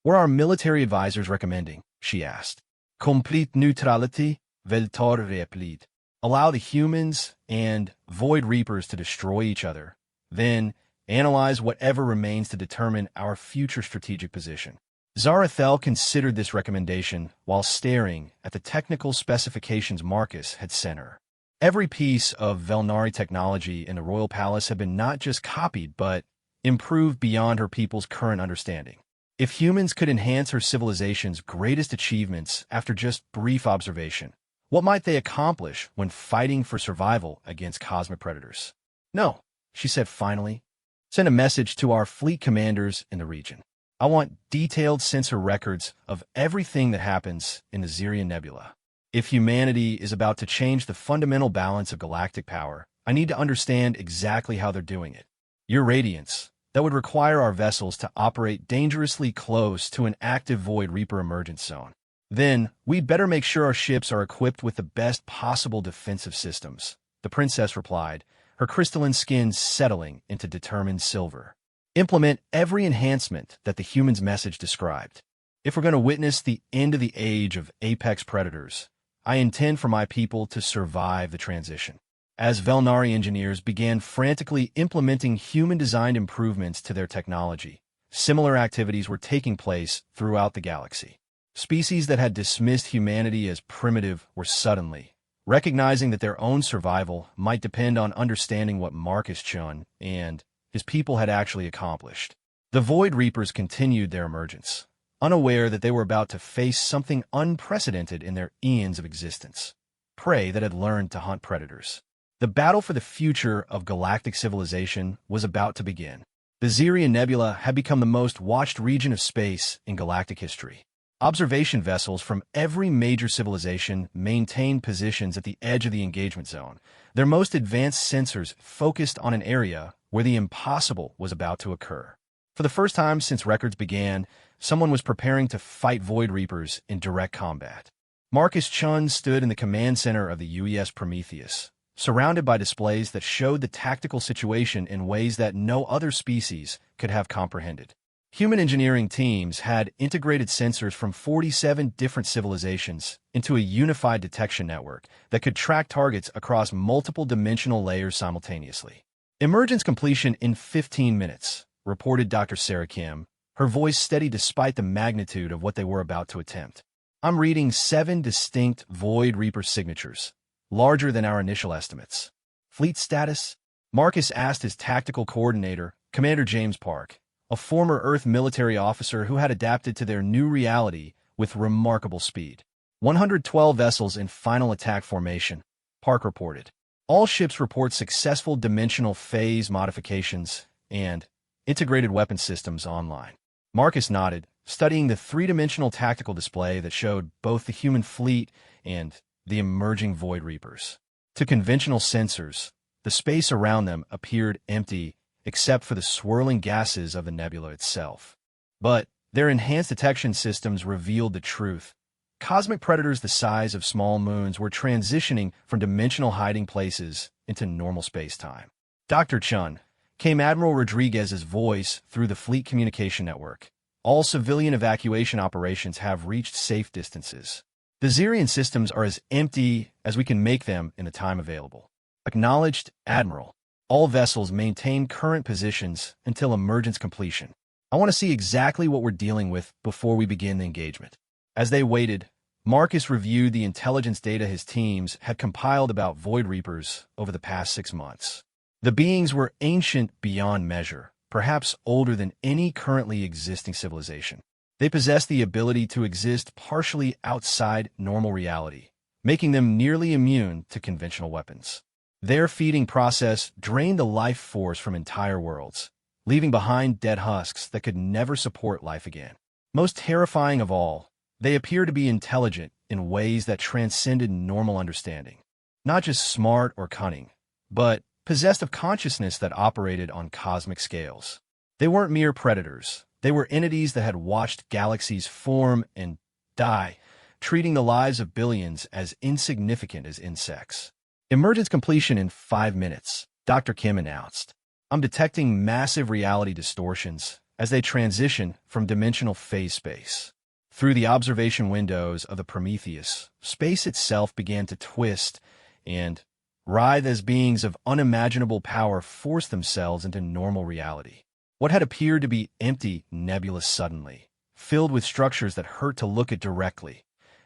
"Were our military advisors recommending?" she asked. "Complete neutrality," Veltar replied. "Allow the humans and Void Reapers to destroy each other, then analyze whatever remains to determine our future strategic position." Zarathel considered this recommendation while staring at the technical specifications Marcus had sent her. Every piece of Velnari technology in the royal palace had been not just copied, but improved beyond her people's current understanding. If humans could enhance her civilization's greatest achievements after just brief observation, what might they accomplish when fighting for survival against cosmic predators? "No," she said finally. "Send a message to our fleet commanders in the region. I want detailed sensor records of everything that happens in the Zirian Nebula. If humanity is about to change the fundamental balance of galactic power, I need to understand exactly how they're doing it. Your radiance, that would require our vessels to operate dangerously close to an active Void Reaper emergence zone. Then, we'd better make sure our ships are equipped with the best possible defensive systems," the princess replied, her crystalline skin settling into determined silver. "Implement every enhancement that the human's message described. If we're going to witness the end of the age of apex predators, I intend for my people to survive the transition." As Velnari engineers began frantically implementing human-designed improvements to their technology, similar activities were taking place throughout the galaxy. Species that had dismissed humanity as primitive were suddenly recognizing that their own survival might depend on understanding what Marcus Chun and his people had actually accomplished. The Void Reapers continued their emergence, unaware that they were about to face something unprecedented in their eons of existence: prey that had learned to hunt predators. The battle for the future of galactic civilization was about to begin. The Zirian Nebula had become the most watched region of space in galactic history. Observation vessels from every major civilization maintained positions at the edge of the engagement zone, their most advanced sensors focused on an area where the impossible was about to occur. For the first time since records began, someone was preparing to fight Void Reapers in direct combat. Marcus Chun stood in the command center of the UES Prometheus, surrounded by displays that showed the tactical situation in ways that no other species could have comprehended. Human engineering teams had integrated sensors from 47 different civilizations into a unified detection network that could track targets across multiple dimensional layers simultaneously. "Emergence completion in 15 minutes, reported Dr. Sarah Kim, her voice steady despite the magnitude of what they were about to attempt. "I'm reading 7 distinct Void Reaper signatures, larger than our initial estimates." "Fleet status?" Marcus asked his tactical coordinator, Commander James Park, a former Earth military officer who had adapted to their new reality with remarkable speed. 112 vessels in final attack formation, Park reported. All ships report successful dimensional phase modifications and integrated weapon systems online. Marcus nodded, studying the three-dimensional tactical display that showed both the human fleet and the emerging Void Reapers. To conventional sensors, the space around them appeared empty except for the swirling gases of the nebula itself. But their enhanced detection systems revealed the truth. Cosmic predators the size of small moons were transitioning from dimensional hiding places into normal space-time. "Dr. Chun," came Admiral Rodriguez's voice through the fleet communication network. all civilian evacuation operations have reached safe distances. The Xerian systems are as empty as we can make them in the time available. Acknowledged, Admiral. All vessels maintain current positions until emergence completion. I want to see exactly what we're dealing with before we begin the engagement. As they waited, Marcus reviewed the intelligence data his teams had compiled about Void Reapers over the past 6 months. The beings were ancient beyond measure, perhaps older than any currently existing civilization. They possessed the ability to exist partially outside normal reality, making them nearly immune to conventional weapons. Their feeding process drained the life force from entire worlds, leaving behind dead husks that could never support life again. Most terrifying of all, they appear to be intelligent in ways that transcended normal understanding. Not just smart or cunning, but possessed of consciousness that operated on cosmic scales. They weren't mere predators. They were entities that had watched galaxies form and die, treating the lives of billions as insignificant as insects. Emergence completion in 5 minutes, Dr. Kim announced. I'm detecting massive reality distortions as they transition from dimensional phase space. Through the observation windows of the Prometheus, space itself began to twist and writhe as beings of unimaginable power forced themselves into normal reality. What had appeared to be empty nebula suddenly, filled with structures that hurt to look at directly.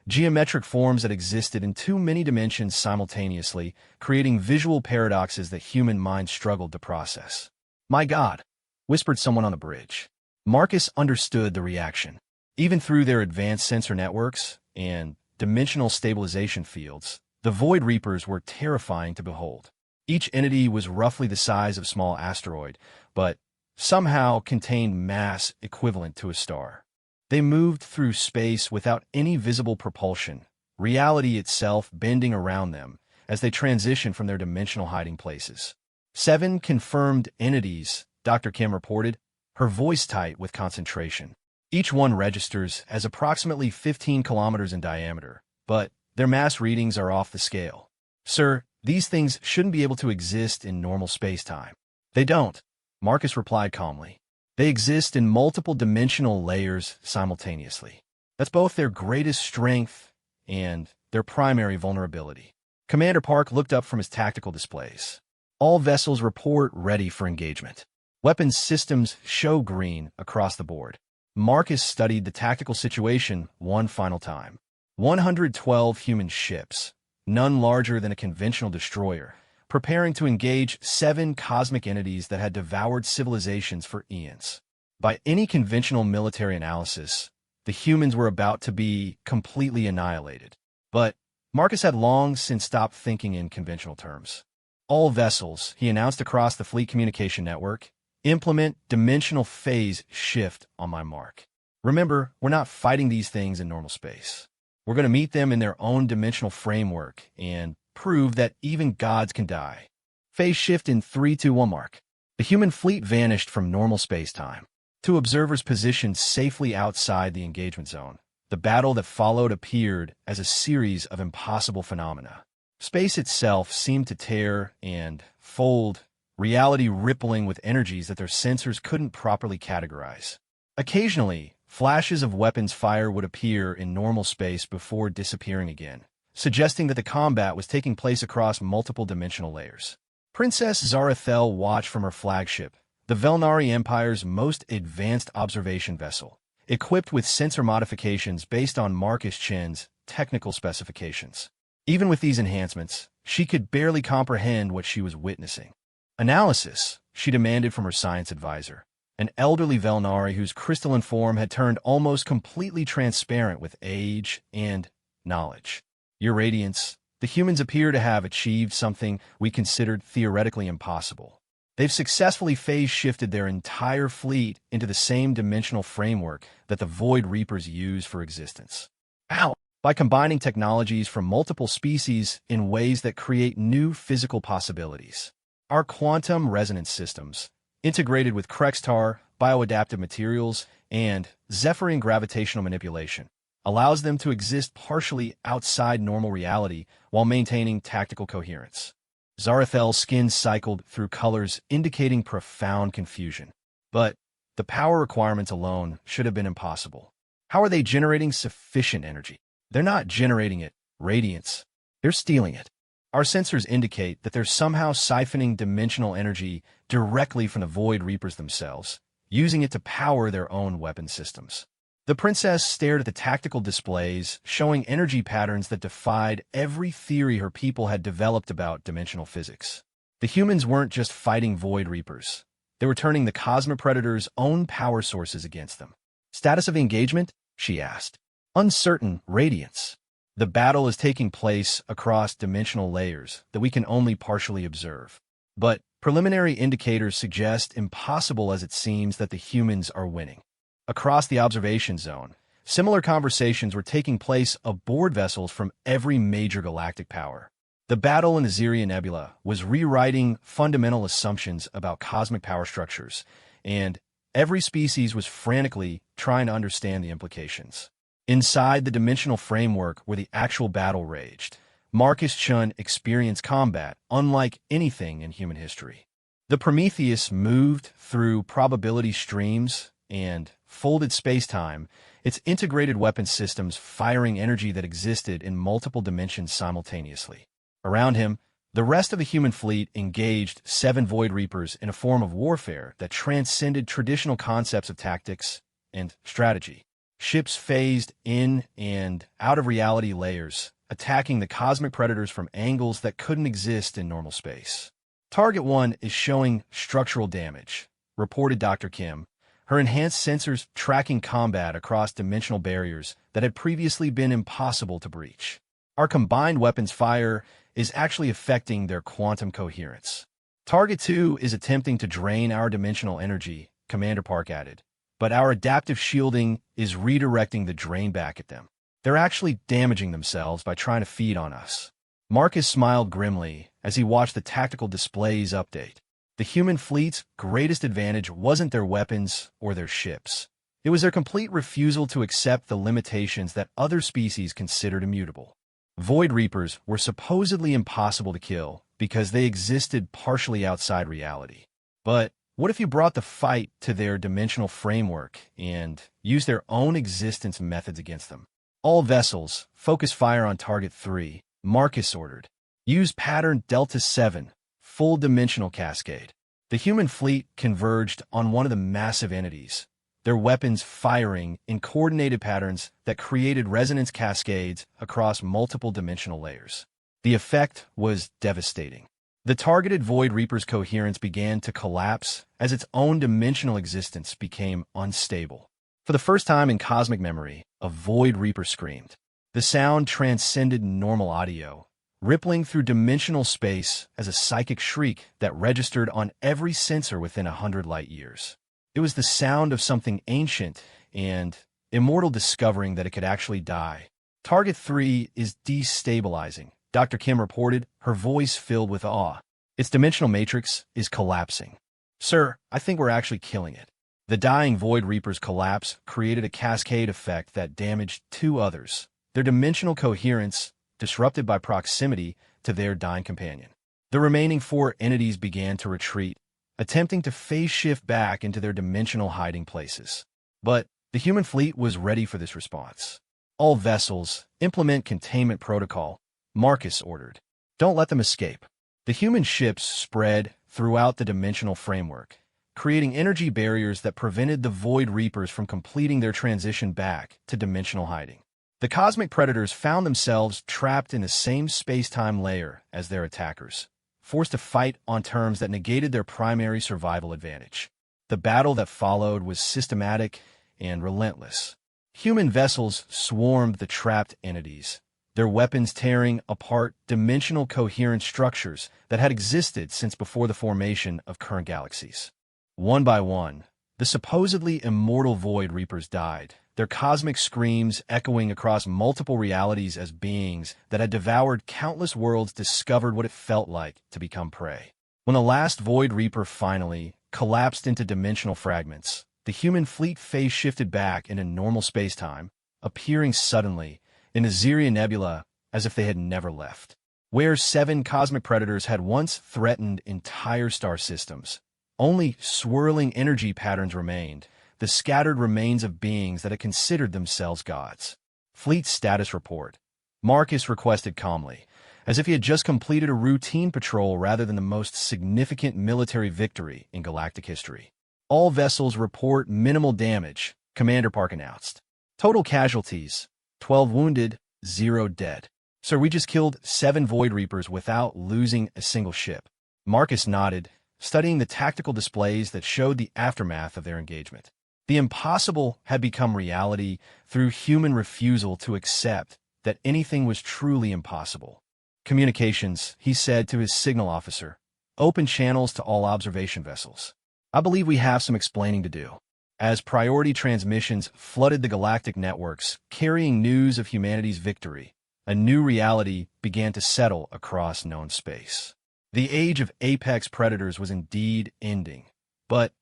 Geometric forms that existed in too many dimensions simultaneously, creating visual paradoxes that human minds struggled to process. "My God," whispered someone on the bridge. Marcus understood the reaction. Even through their advanced sensor networks and dimensional stabilization fields, the Void Reapers were terrifying to behold. Each entity was roughly the size of a small asteroid, but somehow contained mass equivalent to a star. They moved through space without any visible propulsion, reality itself bending around them as they transitioned from their dimensional hiding places. 7 confirmed entities, Dr. Kim reported, her voice tight with concentration. Each one registers as approximately 15 kilometers in diameter, but their mass readings are off the scale. "Sir, these things shouldn't be able to exist in normal space-time." "They don't," Marcus replied calmly. "They exist in multiple dimensional layers simultaneously. That's both their greatest strength and their primary vulnerability." Commander Park looked up from his tactical displays. "All vessels report ready for engagement. Weapons systems show green across the board." Marcus studied the tactical situation one final time. 112 human ships, none larger than a conventional destroyer, preparing to engage 7 cosmic entities that had devoured civilizations for eons. By any conventional military analysis, the humans were about to be completely annihilated. But Marcus had long since stopped thinking in conventional terms. "All vessels," he announced across the fleet communication network, "implement dimensional phase shift on my mark. Remember, we're not fighting these things in normal space. We're going to meet them in their own dimensional framework and prove that even gods can die." Phase shift in 3, 2, 1 mark. The human fleet vanished from normal space-time. 2 observers positioned safely outside the engagement zone. The battle that followed appeared as a series of impossible phenomena. Space itself seemed to tear and fold, reality rippling with energies that their sensors couldn't properly categorize. Occasionally, flashes of weapons fire would appear in normal space before disappearing again, suggesting that the combat was taking place across multiple dimensional layers. Princess Zarathel watched from her flagship, the Velnari Empire's most advanced observation vessel, equipped with sensor modifications based on Marcus Chen's technical specifications. Even with these enhancements, she could barely comprehend what she was witnessing. "Analysis," she demanded from her science advisor, an elderly Velnari whose crystalline form had turned almost completely transparent with age and knowledge. "Your Radiance, the humans appear to have achieved something we considered theoretically impossible. They've successfully phase-shifted their entire fleet into the same dimensional framework that the Void Reapers use for existence. How? By combining technologies from multiple species in ways that create new physical possibilities. Our quantum resonance systems, integrated with Krextar, bioadaptive materials, and Zephyrian gravitational manipulation, allows them to exist partially outside normal reality while maintaining tactical coherence." Zarathel's skin cycled through colors indicating profound confusion. "But the power requirements alone should have been impossible. How are they generating sufficient energy? They're not generating it, radiance. They're stealing it. Our sensors indicate that they're somehow siphoning dimensional energy directly from the Void Reapers themselves, using it to power their own weapon systems. The princess stared at the tactical displays, showing energy patterns that defied every theory her people had developed about dimensional physics. The humans weren't just fighting Void Reapers. They were turning the Cosmic Predator's own power sources against them. Status of engagement? She asked. Uncertain, radiance. The battle is taking place across dimensional layers that we can only partially observe. But preliminary indicators suggest, impossible as it seems, that the humans are winning. Across the observation zone, similar conversations were taking place aboard vessels from every major galactic power. The battle in the Ziria Nebula was rewriting fundamental assumptions about cosmic power structures, and every species was frantically trying to understand the implications. Inside the dimensional framework where the actual battle raged, Marcus Chun experienced combat unlike anything in human history. The Prometheus moved through probability streams and folded space-time, its integrated weapon systems firing energy that existed in multiple dimensions simultaneously. Around him, the rest of the human fleet engaged 7 Void Reapers in a form of warfare that transcended traditional concepts of tactics and strategy. Ships phased in and out of reality layers, attacking the Cosmic Predators from angles that couldn't exist in normal space. Target 1 is showing structural damage, reported Dr. Kim, her enhanced sensors tracking combat across dimensional barriers that had previously been impossible to breach. Our combined weapons fire is actually affecting their quantum coherence. Target 2 is attempting to drain our dimensional energy, Commander Park added, but our adaptive shielding is redirecting the drain back at them. They're actually damaging themselves by trying to feed on us. Marcus smiled grimly as he watched the tactical displays update. The human fleet's greatest advantage wasn't their weapons or their ships. It was their complete refusal to accept the limitations that other species considered immutable. Void Reapers were supposedly impossible to kill because they existed partially outside reality. But what if you brought the fight to their dimensional framework and used their own existence methods against them? All vessels, focus fire on Target 3, Marcus ordered. Use pattern Delta 7, full dimensional cascade. The human fleet converged on one of the massive entities, their weapons firing in coordinated patterns that created resonance cascades across multiple dimensional layers. The effect was devastating. The targeted Void Reaper's coherence began to collapse as its own dimensional existence became unstable. For the first time in cosmic memory, a Void Reaper screamed. The sound transcended normal audio, rippling through dimensional space as a psychic shriek that registered on every sensor within 100 light years. It was the sound of something ancient and immortal discovering that it could actually die. Target 3 is destabilizing, Dr. Kim reported, her voice filled with awe. Its dimensional matrix is collapsing. Sir, I think we're actually killing it. The dying Void Reaper's collapse created a cascade effect that damaged 2 others, their dimensional coherence disrupted by proximity to their dying companion. The remaining 4 entities began to retreat, attempting to phase shift back into their dimensional hiding places. But the human fleet was ready for this response. All vessels, implement containment protocol, Marcus ordered. Don't let them escape. The human ships spread throughout the dimensional framework, creating energy barriers that prevented the Void Reapers from completing their transition back to dimensional hiding. The Cosmic Predators found themselves trapped in the same space-time layer as their attackers, forced to fight on terms that negated their primary survival advantage. The battle that followed was systematic and relentless. Human vessels swarmed the trapped entities, their weapons tearing apart dimensional coherent structures that had existed since before the formation of current galaxies. One by one, the supposedly immortal Void Reapers died, their cosmic screams echoing across multiple realities as beings that had devoured countless worlds discovered what it felt like to become prey. When the last Void Reaper finally collapsed into dimensional fragments, the human fleet phase shifted back into normal space-time, appearing suddenly in the Ziria Nebula as if they had never left. Where 7 cosmic predators had once threatened entire star systems, Only swirling energy patterns remained, the scattered remains of beings that had considered themselves gods. Fleet status report. Marcus requested calmly, as if he had just completed a routine patrol rather than the most significant military victory in galactic history. All vessels report minimal damage, Commander Park announced. Total casualties, 12 wounded, 0 dead. Sir, we just killed 7 Void Reapers without losing a single ship. Marcus nodded, studying the tactical displays that showed the aftermath of their engagement. The impossible had become reality through human refusal to accept that anything was truly impossible. Communications, he said to his signal officer. Open channels to all observation vessels. I believe we have some explaining to do. As priority transmissions flooded the galactic networks, carrying news of humanity's victory, a new reality began to settle across known space. The age of apex predators was indeed ending, but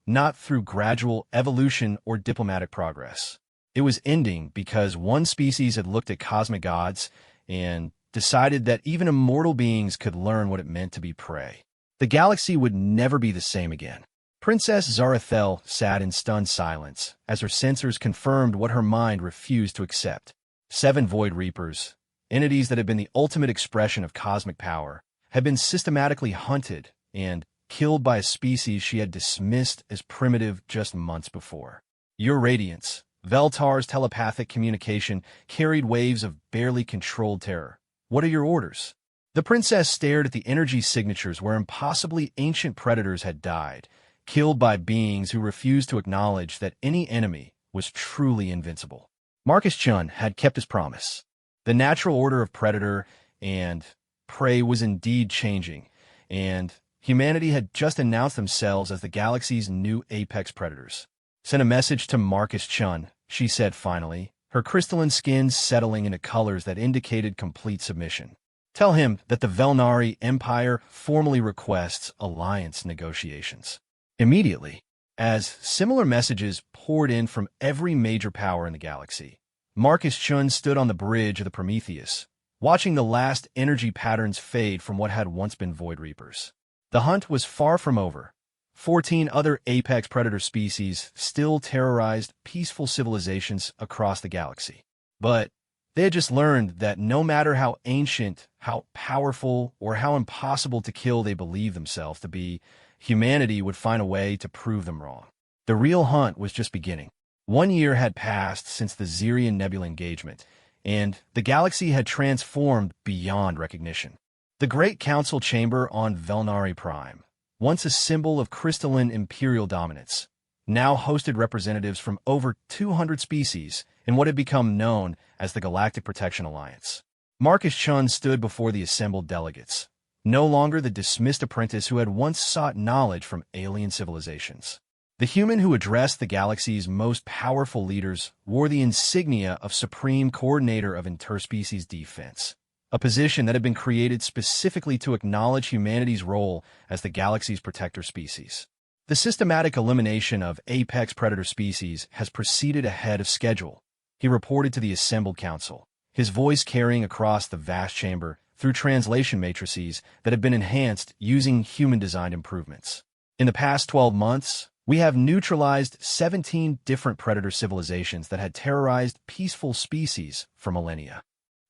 not through gradual evolution or diplomatic progress. It was ending because one species had looked at cosmic gods and decided that even immortal beings could learn what it meant to be prey. The galaxy would never be the same again. Princess Zarathel sat in stunned silence as her sensors confirmed what her mind refused to accept. 7 Void Reapers, entities that had been the ultimate expression of cosmic power, had been systematically hunted and killed by a species she had dismissed as primitive just months before. Your radiance, Veltar's telepathic communication, carried waves of barely controlled terror. What are your orders? The princess stared at the energy signatures where impossibly ancient predators had died, killed by beings who refused to acknowledge that any enemy was truly invincible. Marcus Chun had kept his promise. The natural order of predator and prey was indeed changing, and humanity had just announced themselves as the galaxy's new apex predators. Send a message to Marcus Chun, she said finally, her crystalline skin settling into colors that indicated complete submission. Tell him that the Velnari Empire formally requests alliance negotiations. Immediately, as similar messages poured in from every major power in the galaxy, Marcus Chun stood on the bridge of the Prometheus, watching the last energy patterns fade from what had once been Void Reapers. The hunt was far from over. 14 other apex predator species still terrorized peaceful civilizations across the galaxy. But they had just learned that no matter how ancient, how powerful, or how impossible to kill they believed themselves to be, humanity would find a way to prove them wrong. The real hunt was just beginning. 1 year had passed since the Zirian Nebula engagement, and the galaxy had transformed beyond recognition. The Great Council Chamber on Velnari Prime, once a symbol of crystalline imperial dominance, now hosted representatives from over 200 species in what had become known as the Galactic Protection Alliance. Marcus Chun stood before the assembled delegates, no longer the dismissed apprentice who had once sought knowledge from alien civilizations. The human who addressed the galaxy's most powerful leaders wore the insignia of Supreme Coordinator of Interspecies Defense, a position that had been created specifically to acknowledge humanity's role as the galaxy's protector species. The systematic elimination of apex predator species has proceeded ahead of schedule, he reported to the assembled council, his voice carrying across the vast chamber through translation matrices that have been enhanced using human-designed improvements. In the past 12 months, we have neutralized 17 different predator civilizations that had terrorized peaceful species for millennia.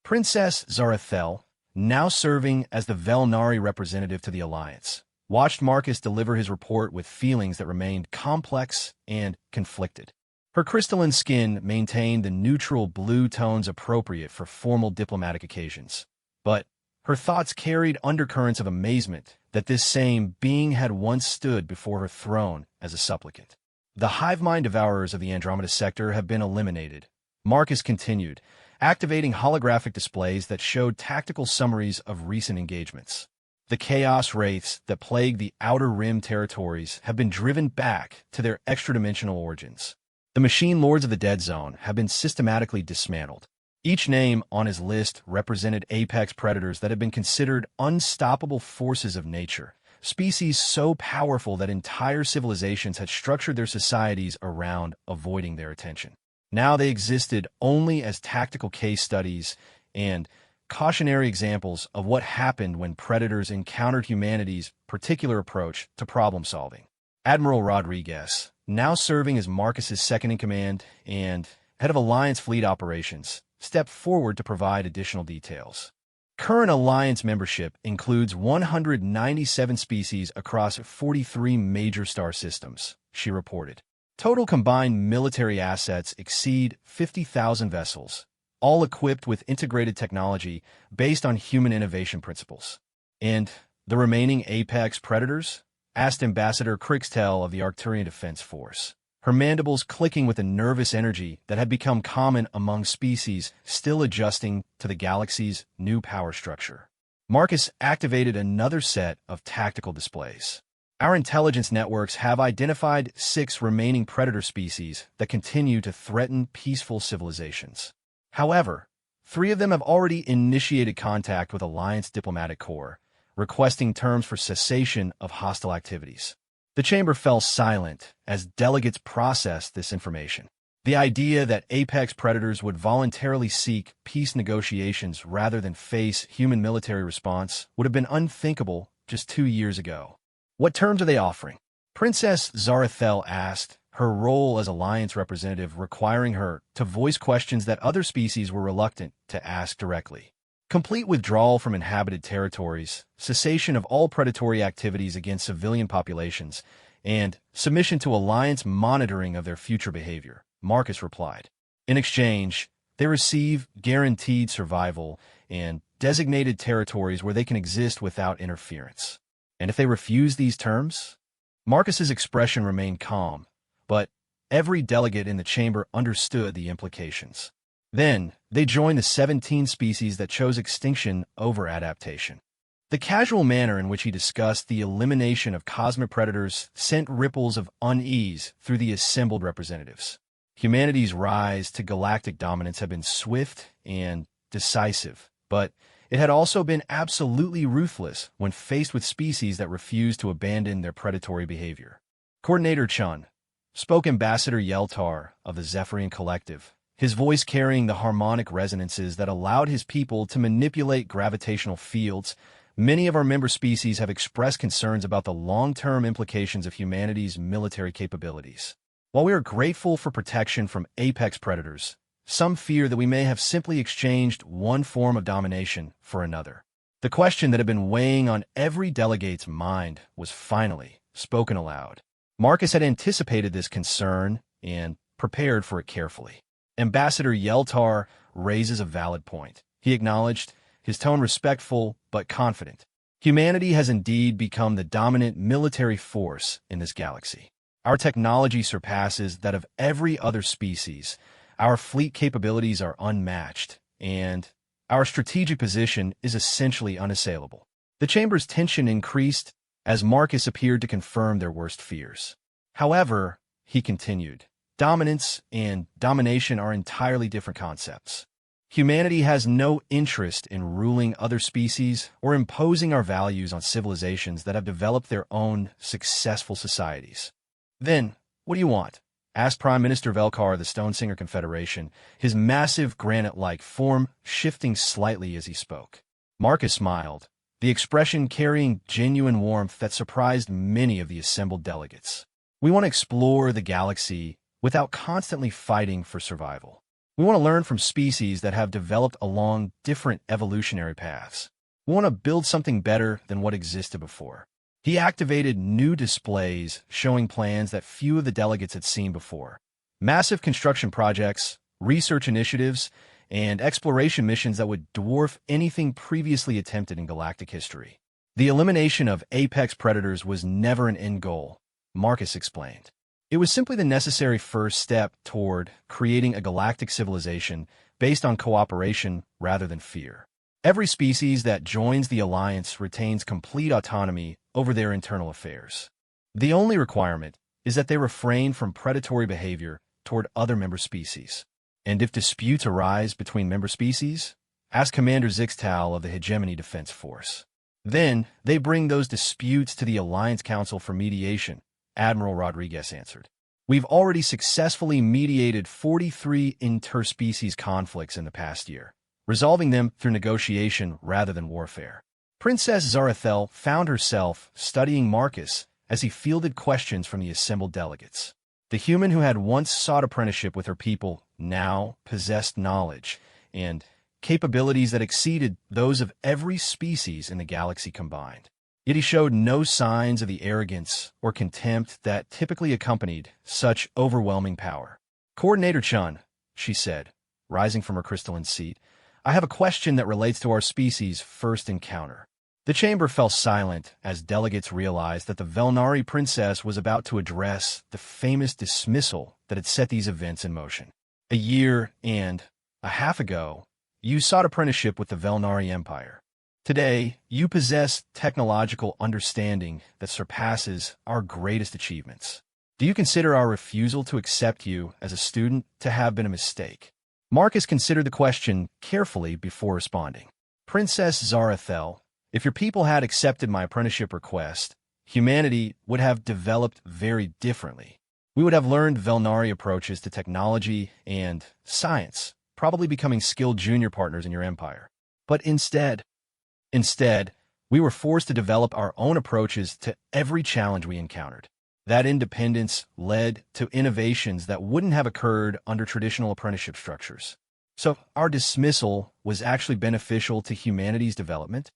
Princess Zarathel, now serving as the Velnari representative to the Alliance, watched Marcus deliver his report with feelings that remained complex and conflicted. Her crystalline skin maintained the neutral blue tones appropriate for formal diplomatic occasions, but her thoughts carried undercurrents of amazement that this same being had once stood before her throne as a supplicant. The hive mind devourers of the Andromeda sector have been eliminated, Marcus continued, activating holographic displays that showed tactical summaries of recent engagements. The chaos wraiths that plague the Outer Rim territories have been driven back to their extra-dimensional origins. The machine lords of the Dead Zone have been systematically dismantled. Each name on his list represented apex predators that had been considered unstoppable forces of nature, species so powerful that entire civilizations had structured their societies around avoiding their attention. Now they existed only as tactical case studies and cautionary examples of what happened when predators encountered humanity's particular approach to problem solving. Admiral Rodriguez, now serving as Marcus's second-in-command and head of Alliance Fleet Operations, stepped forward to provide additional details. Current Alliance membership includes 197 species across 43 major star systems, she reported. Total combined military assets exceed 50,000 vessels, all equipped with integrated technology based on human innovation principles. And the remaining apex predators? Asked Ambassador Krixtel of the Arcturian Defense Force, her mandibles clicking with a nervous energy that had become common among species still adjusting to the galaxy's new power structure. Marcus activated another set of tactical displays. Our intelligence networks have identified 6 remaining predator species that continue to threaten peaceful civilizations. However, 3 of them have already initiated contact with Alliance Diplomatic Corps, requesting terms for cessation of hostile activities. The chamber fell silent as delegates processed this information. The idea that apex predators would voluntarily seek peace negotiations rather than face human military response would have been unthinkable just 2 years ago. What terms are they offering? Princess Zarathel asked, her role as Alliance representative requiring her to voice questions that other species were reluctant to ask directly. Complete withdrawal from inhabited territories, cessation of all predatory activities against civilian populations, and submission to Alliance monitoring of their future behavior, Marcus replied. In exchange, they receive guaranteed survival and designated territories where they can exist without interference. And if they refuse these terms? Marcus's expression remained calm, but every delegate in the chamber understood the implications. Then, they joined the 17 species that chose extinction over adaptation. The casual manner in which he discussed the elimination of cosmic predators sent ripples of unease through the assembled representatives. Humanity's rise to galactic dominance had been swift and decisive, but it had also been absolutely ruthless when faced with species that refused to abandon their predatory behavior. Coordinator Chun spoke Ambassador Yeltar of the Zephyrian Collective, his voice carrying the harmonic resonances that allowed his people to manipulate gravitational fields. Many of our member species have expressed concerns about the long-term implications of humanity's military capabilities. While we are grateful for protection from apex predators, some fear that we may have simply exchanged one form of domination for another. The question that had been weighing on every delegate's mind was finally spoken aloud. Marcus had anticipated this concern and prepared for it carefully. Ambassador Yeltar raises a valid point. He acknowledged, his tone respectful but confident. Humanity has indeed become the dominant military force in this galaxy. Our technology surpasses that of every other species. Our fleet capabilities are unmatched, and our strategic position is essentially unassailable. The chamber's tension increased as Marcus appeared to confirm their worst fears. However, he continued, dominance and domination are entirely different concepts. Humanity has no interest in ruling other species or imposing our values on civilizations that have developed their own successful societies. Then, what do you want? Asked Prime Minister Velkar of the Stonesinger Confederation, his massive granite-like form shifting slightly as he spoke. Marcus smiled, the expression carrying genuine warmth that surprised many of the assembled delegates. We want to explore the galaxy without constantly fighting for survival. We want to learn from species that have developed along different evolutionary paths. We want to build something better than what existed before. He activated new displays showing plans that few of the delegates had seen before. Massive construction projects, research initiatives, and exploration missions that would dwarf anything previously attempted in galactic history. The elimination of apex predators was never an end goal, Marcus explained. It was simply the necessary first step toward creating a galactic civilization based on cooperation rather than fear. Every species that joins the Alliance retains complete autonomy over their internal affairs. The only requirement is that they refrain from predatory behavior toward other member species. And if disputes arise between member species, ask Commander Zixtal of the Hegemony Defense Force. Then, they bring those disputes to the Alliance Council for mediation, Admiral Rodriguez answered. We've already successfully mediated 43 interspecies conflicts in the past year, resolving them through negotiation rather than warfare. Princess Zarathel found herself studying Marcus as he fielded questions from the assembled delegates. The human who had once sought apprenticeship with her people now possessed knowledge and capabilities that exceeded those of every species in the galaxy combined. Yet he showed no signs of the arrogance or contempt that typically accompanied such overwhelming power. "Coordinator Chun," she said, rising from her crystalline seat, "I have a question that relates to our species' first encounter." The chamber fell silent as delegates realized that the Velnari princess was about to address the famous dismissal that had set these events in motion. "A year and a half ago, you sought apprenticeship with the Velnari Empire. Today, you possess technological understanding that surpasses our greatest achievements. Do you consider our refusal to accept you as a student to have been a mistake?" Marcus considered the question carefully before responding. "Princess Zarathel, if your people had accepted my apprenticeship request, humanity would have developed very differently. We would have learned Velnari approaches to technology and science, probably becoming skilled junior partners in your empire. But instead, we were forced to develop our own approaches to every challenge we encountered. That independence led to innovations that wouldn't have occurred under traditional apprenticeship structures. So our dismissal was actually beneficial to humanity's development?"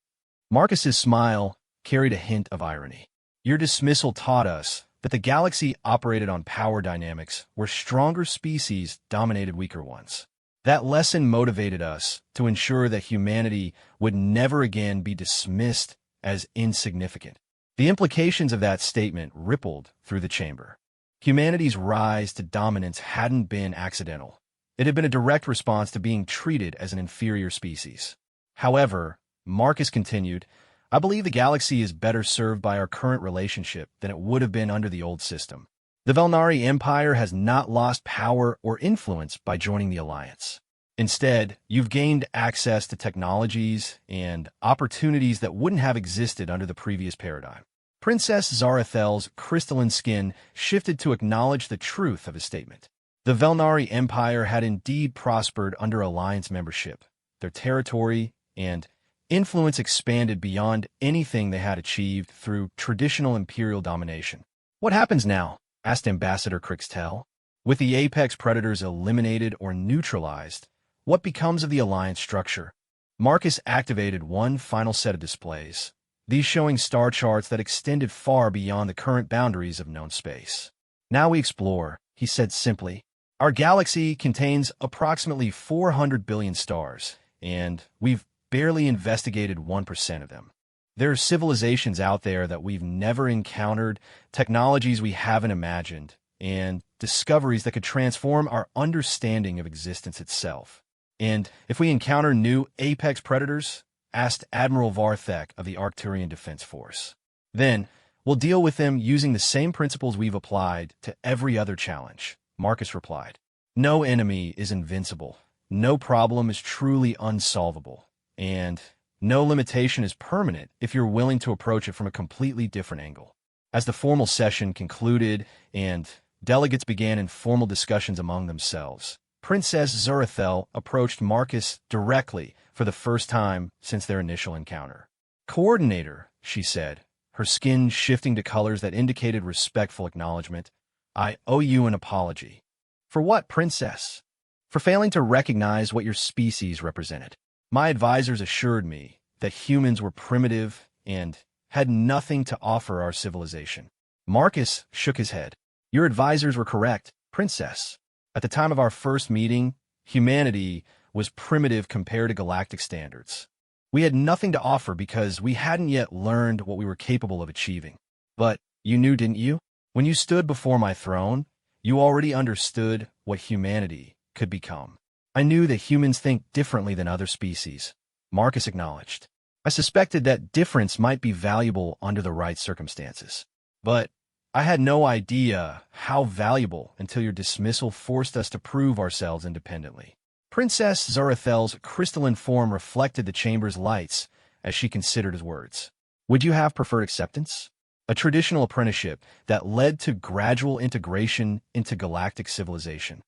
Marcus's smile carried a hint of irony. "Your dismissal taught us that the galaxy operated on power dynamics where stronger species dominated weaker ones. That lesson motivated us to ensure that humanity would never again be dismissed as insignificant." The implications of that statement rippled through the chamber. Humanity's rise to dominance hadn't been accidental. It had been a direct response to being treated as an inferior species. "However," Marcus continued, "I believe the galaxy is better served by our current relationship than it would have been under the old system. The Velnari Empire has not lost power or influence by joining the Alliance. Instead, you've gained access to technologies and opportunities that wouldn't have existed under the previous paradigm." Princess Zarathel's crystalline skin shifted to acknowledge the truth of his statement. The Velnari Empire had indeed prospered under Alliance membership. Their territory and influence expanded beyond anything they had achieved through traditional imperial domination. "What happens now?" asked Ambassador Crixtel. "With the apex predators eliminated or neutralized, what becomes of the Alliance structure?" Marcus activated one final set of displays, these showing star charts that extended far beyond the current boundaries of known space. "Now we explore," he said simply. "Our galaxy contains approximately 400 billion stars, and we've barely investigated 1% of them. There are civilizations out there that we've never encountered, technologies we haven't imagined, and discoveries that could transform our understanding of existence itself. And if we encounter new apex predators," asked Admiral Varthek of the Arcturian Defense Force, "then we'll deal with them using the same principles we've applied to every other challenge," Marcus replied. "No enemy is invincible, no problem is truly unsolvable, and no limitation is permanent if you're willing to approach it from a completely different angle." As the formal session concluded and delegates began informal discussions among themselves, Princess Zarathel approached Marcus directly for the first time since their initial encounter. "Coordinator," she said, her skin shifting to colors that indicated respectful acknowledgement, "I owe you an apology." "For what, Princess?" "For failing to recognize what your species represented. My advisors assured me that humans were primitive and had nothing to offer our civilization." Marcus shook his head. "Your advisors were correct, Princess. At the time of our first meeting, humanity was primitive compared to galactic standards. We had nothing to offer because we hadn't yet learned what we were capable of achieving. But you knew, didn't you? When you stood before my throne, you already understood what humanity could become." "I knew that humans think differently than other species," Marcus acknowledged. "I suspected that difference might be valuable under the right circumstances. But I had no idea how valuable until your dismissal forced us to prove ourselves independently." Princess Zarathel's crystalline form reflected the chamber's lights as she considered his words. "Would you have preferred acceptance? A traditional apprenticeship that led to gradual integration into galactic civilization?"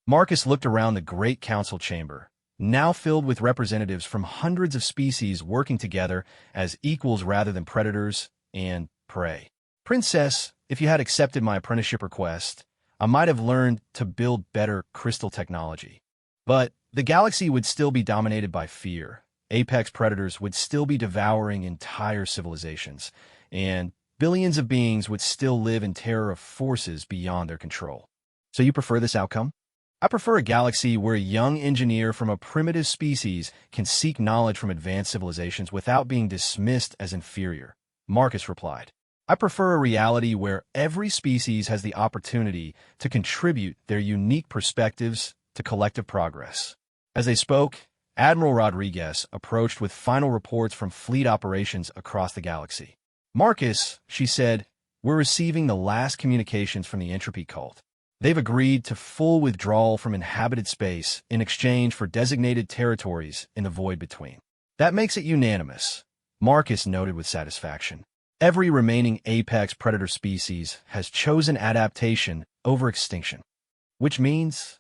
Marcus looked around the great council chamber, now filled with representatives from hundreds of species working together as equals rather than predators and prey. Princess, if you had accepted my apprenticeship request, I might have learned to build better crystal technology. But the galaxy would still be dominated by fear. Apex predators would still be devouring entire civilizations, and billions of beings would still live in terror of forces beyond their control. So you prefer this outcome? I prefer a galaxy where a young engineer from a primitive species can seek knowledge from advanced civilizations without being dismissed as inferior, Marcus replied. I prefer a reality where every species has the opportunity to contribute their unique perspectives to collective progress. As they spoke, Admiral Rodriguez approached with final reports from fleet operations across the galaxy. Marcus, she said, we're receiving the last communications from the Entropy cult. They've agreed to full withdrawal from inhabited space in exchange for designated territories in the void between. That makes it unanimous, Marcus noted with satisfaction. Every remaining apex predator species has chosen adaptation over extinction. Which means?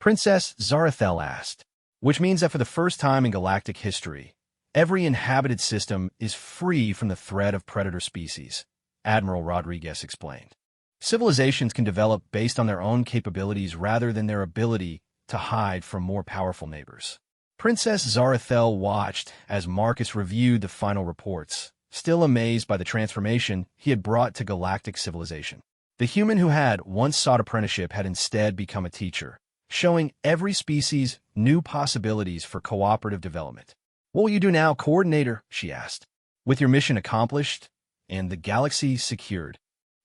Princess Zarathel asked. Which means that for the first time in galactic history, every inhabited system is free from the threat of predator species, Admiral Rodriguez explained. Civilizations can develop based on their own capabilities rather than their ability to hide from more powerful neighbors. Princess Zarathel watched as Marcus reviewed the final reports, still amazed by the transformation he had brought to galactic civilization. The human who had once sought apprenticeship had instead become a teacher, showing every species new possibilities for cooperative development. What will you do now, Coordinator? She asked. With your mission accomplished and the galaxy secured.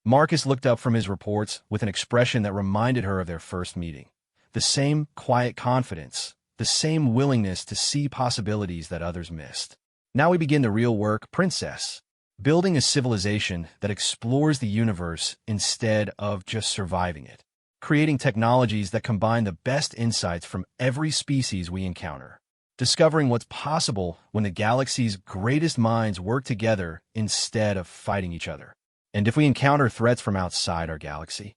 Marcus looked up from his reports with an expression that reminded her of their first meeting. The same quiet confidence, the same willingness to see possibilities that others missed. Now we begin the real work, Princess. Building a civilization that explores the universe instead of just surviving it. Creating technologies that combine the best insights from every species we encounter. Discovering what's possible when the galaxy's greatest minds work together instead of fighting each other. And if we encounter threats from outside our galaxy,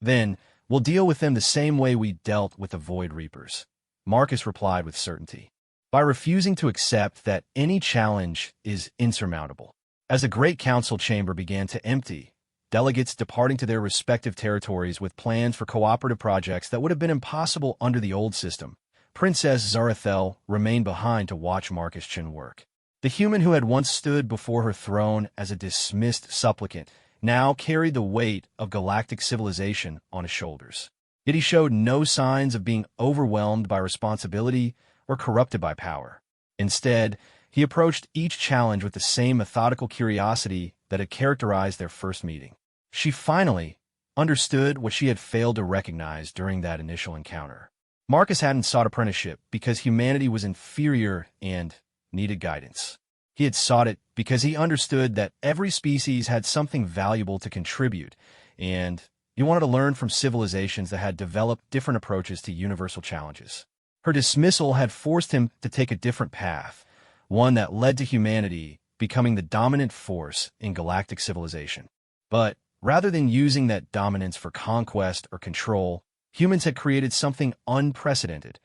then we'll deal with them the same way we dealt with the Void Reapers, Marcus replied with certainty. By refusing to accept that any challenge is insurmountable. As the Great Council chamber began to empty, delegates departing to their respective territories with plans for cooperative projects that would have been impossible under the old system, Princess Zarathel remained behind to watch Marcus Chin work. The human who had once stood before her throne as a dismissed supplicant now carried the weight of galactic civilization on his shoulders. Yet he showed no signs of being overwhelmed by responsibility or corrupted by power. Instead, he approached each challenge with the same methodical curiosity that had characterized their first meeting. She finally understood what she had failed to recognize during that initial encounter. Marcus hadn't sought apprenticeship because humanity was inferior and needed guidance. He had sought it because he understood that every species had something valuable to contribute, and he wanted to learn from civilizations that had developed different approaches to universal challenges. Her dismissal had forced him to take a different path, one that led to humanity becoming the dominant force in galactic civilization. But rather than using that dominance for conquest or control, humans had created something unprecedented,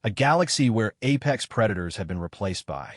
a galaxy where apex predators had been replaced by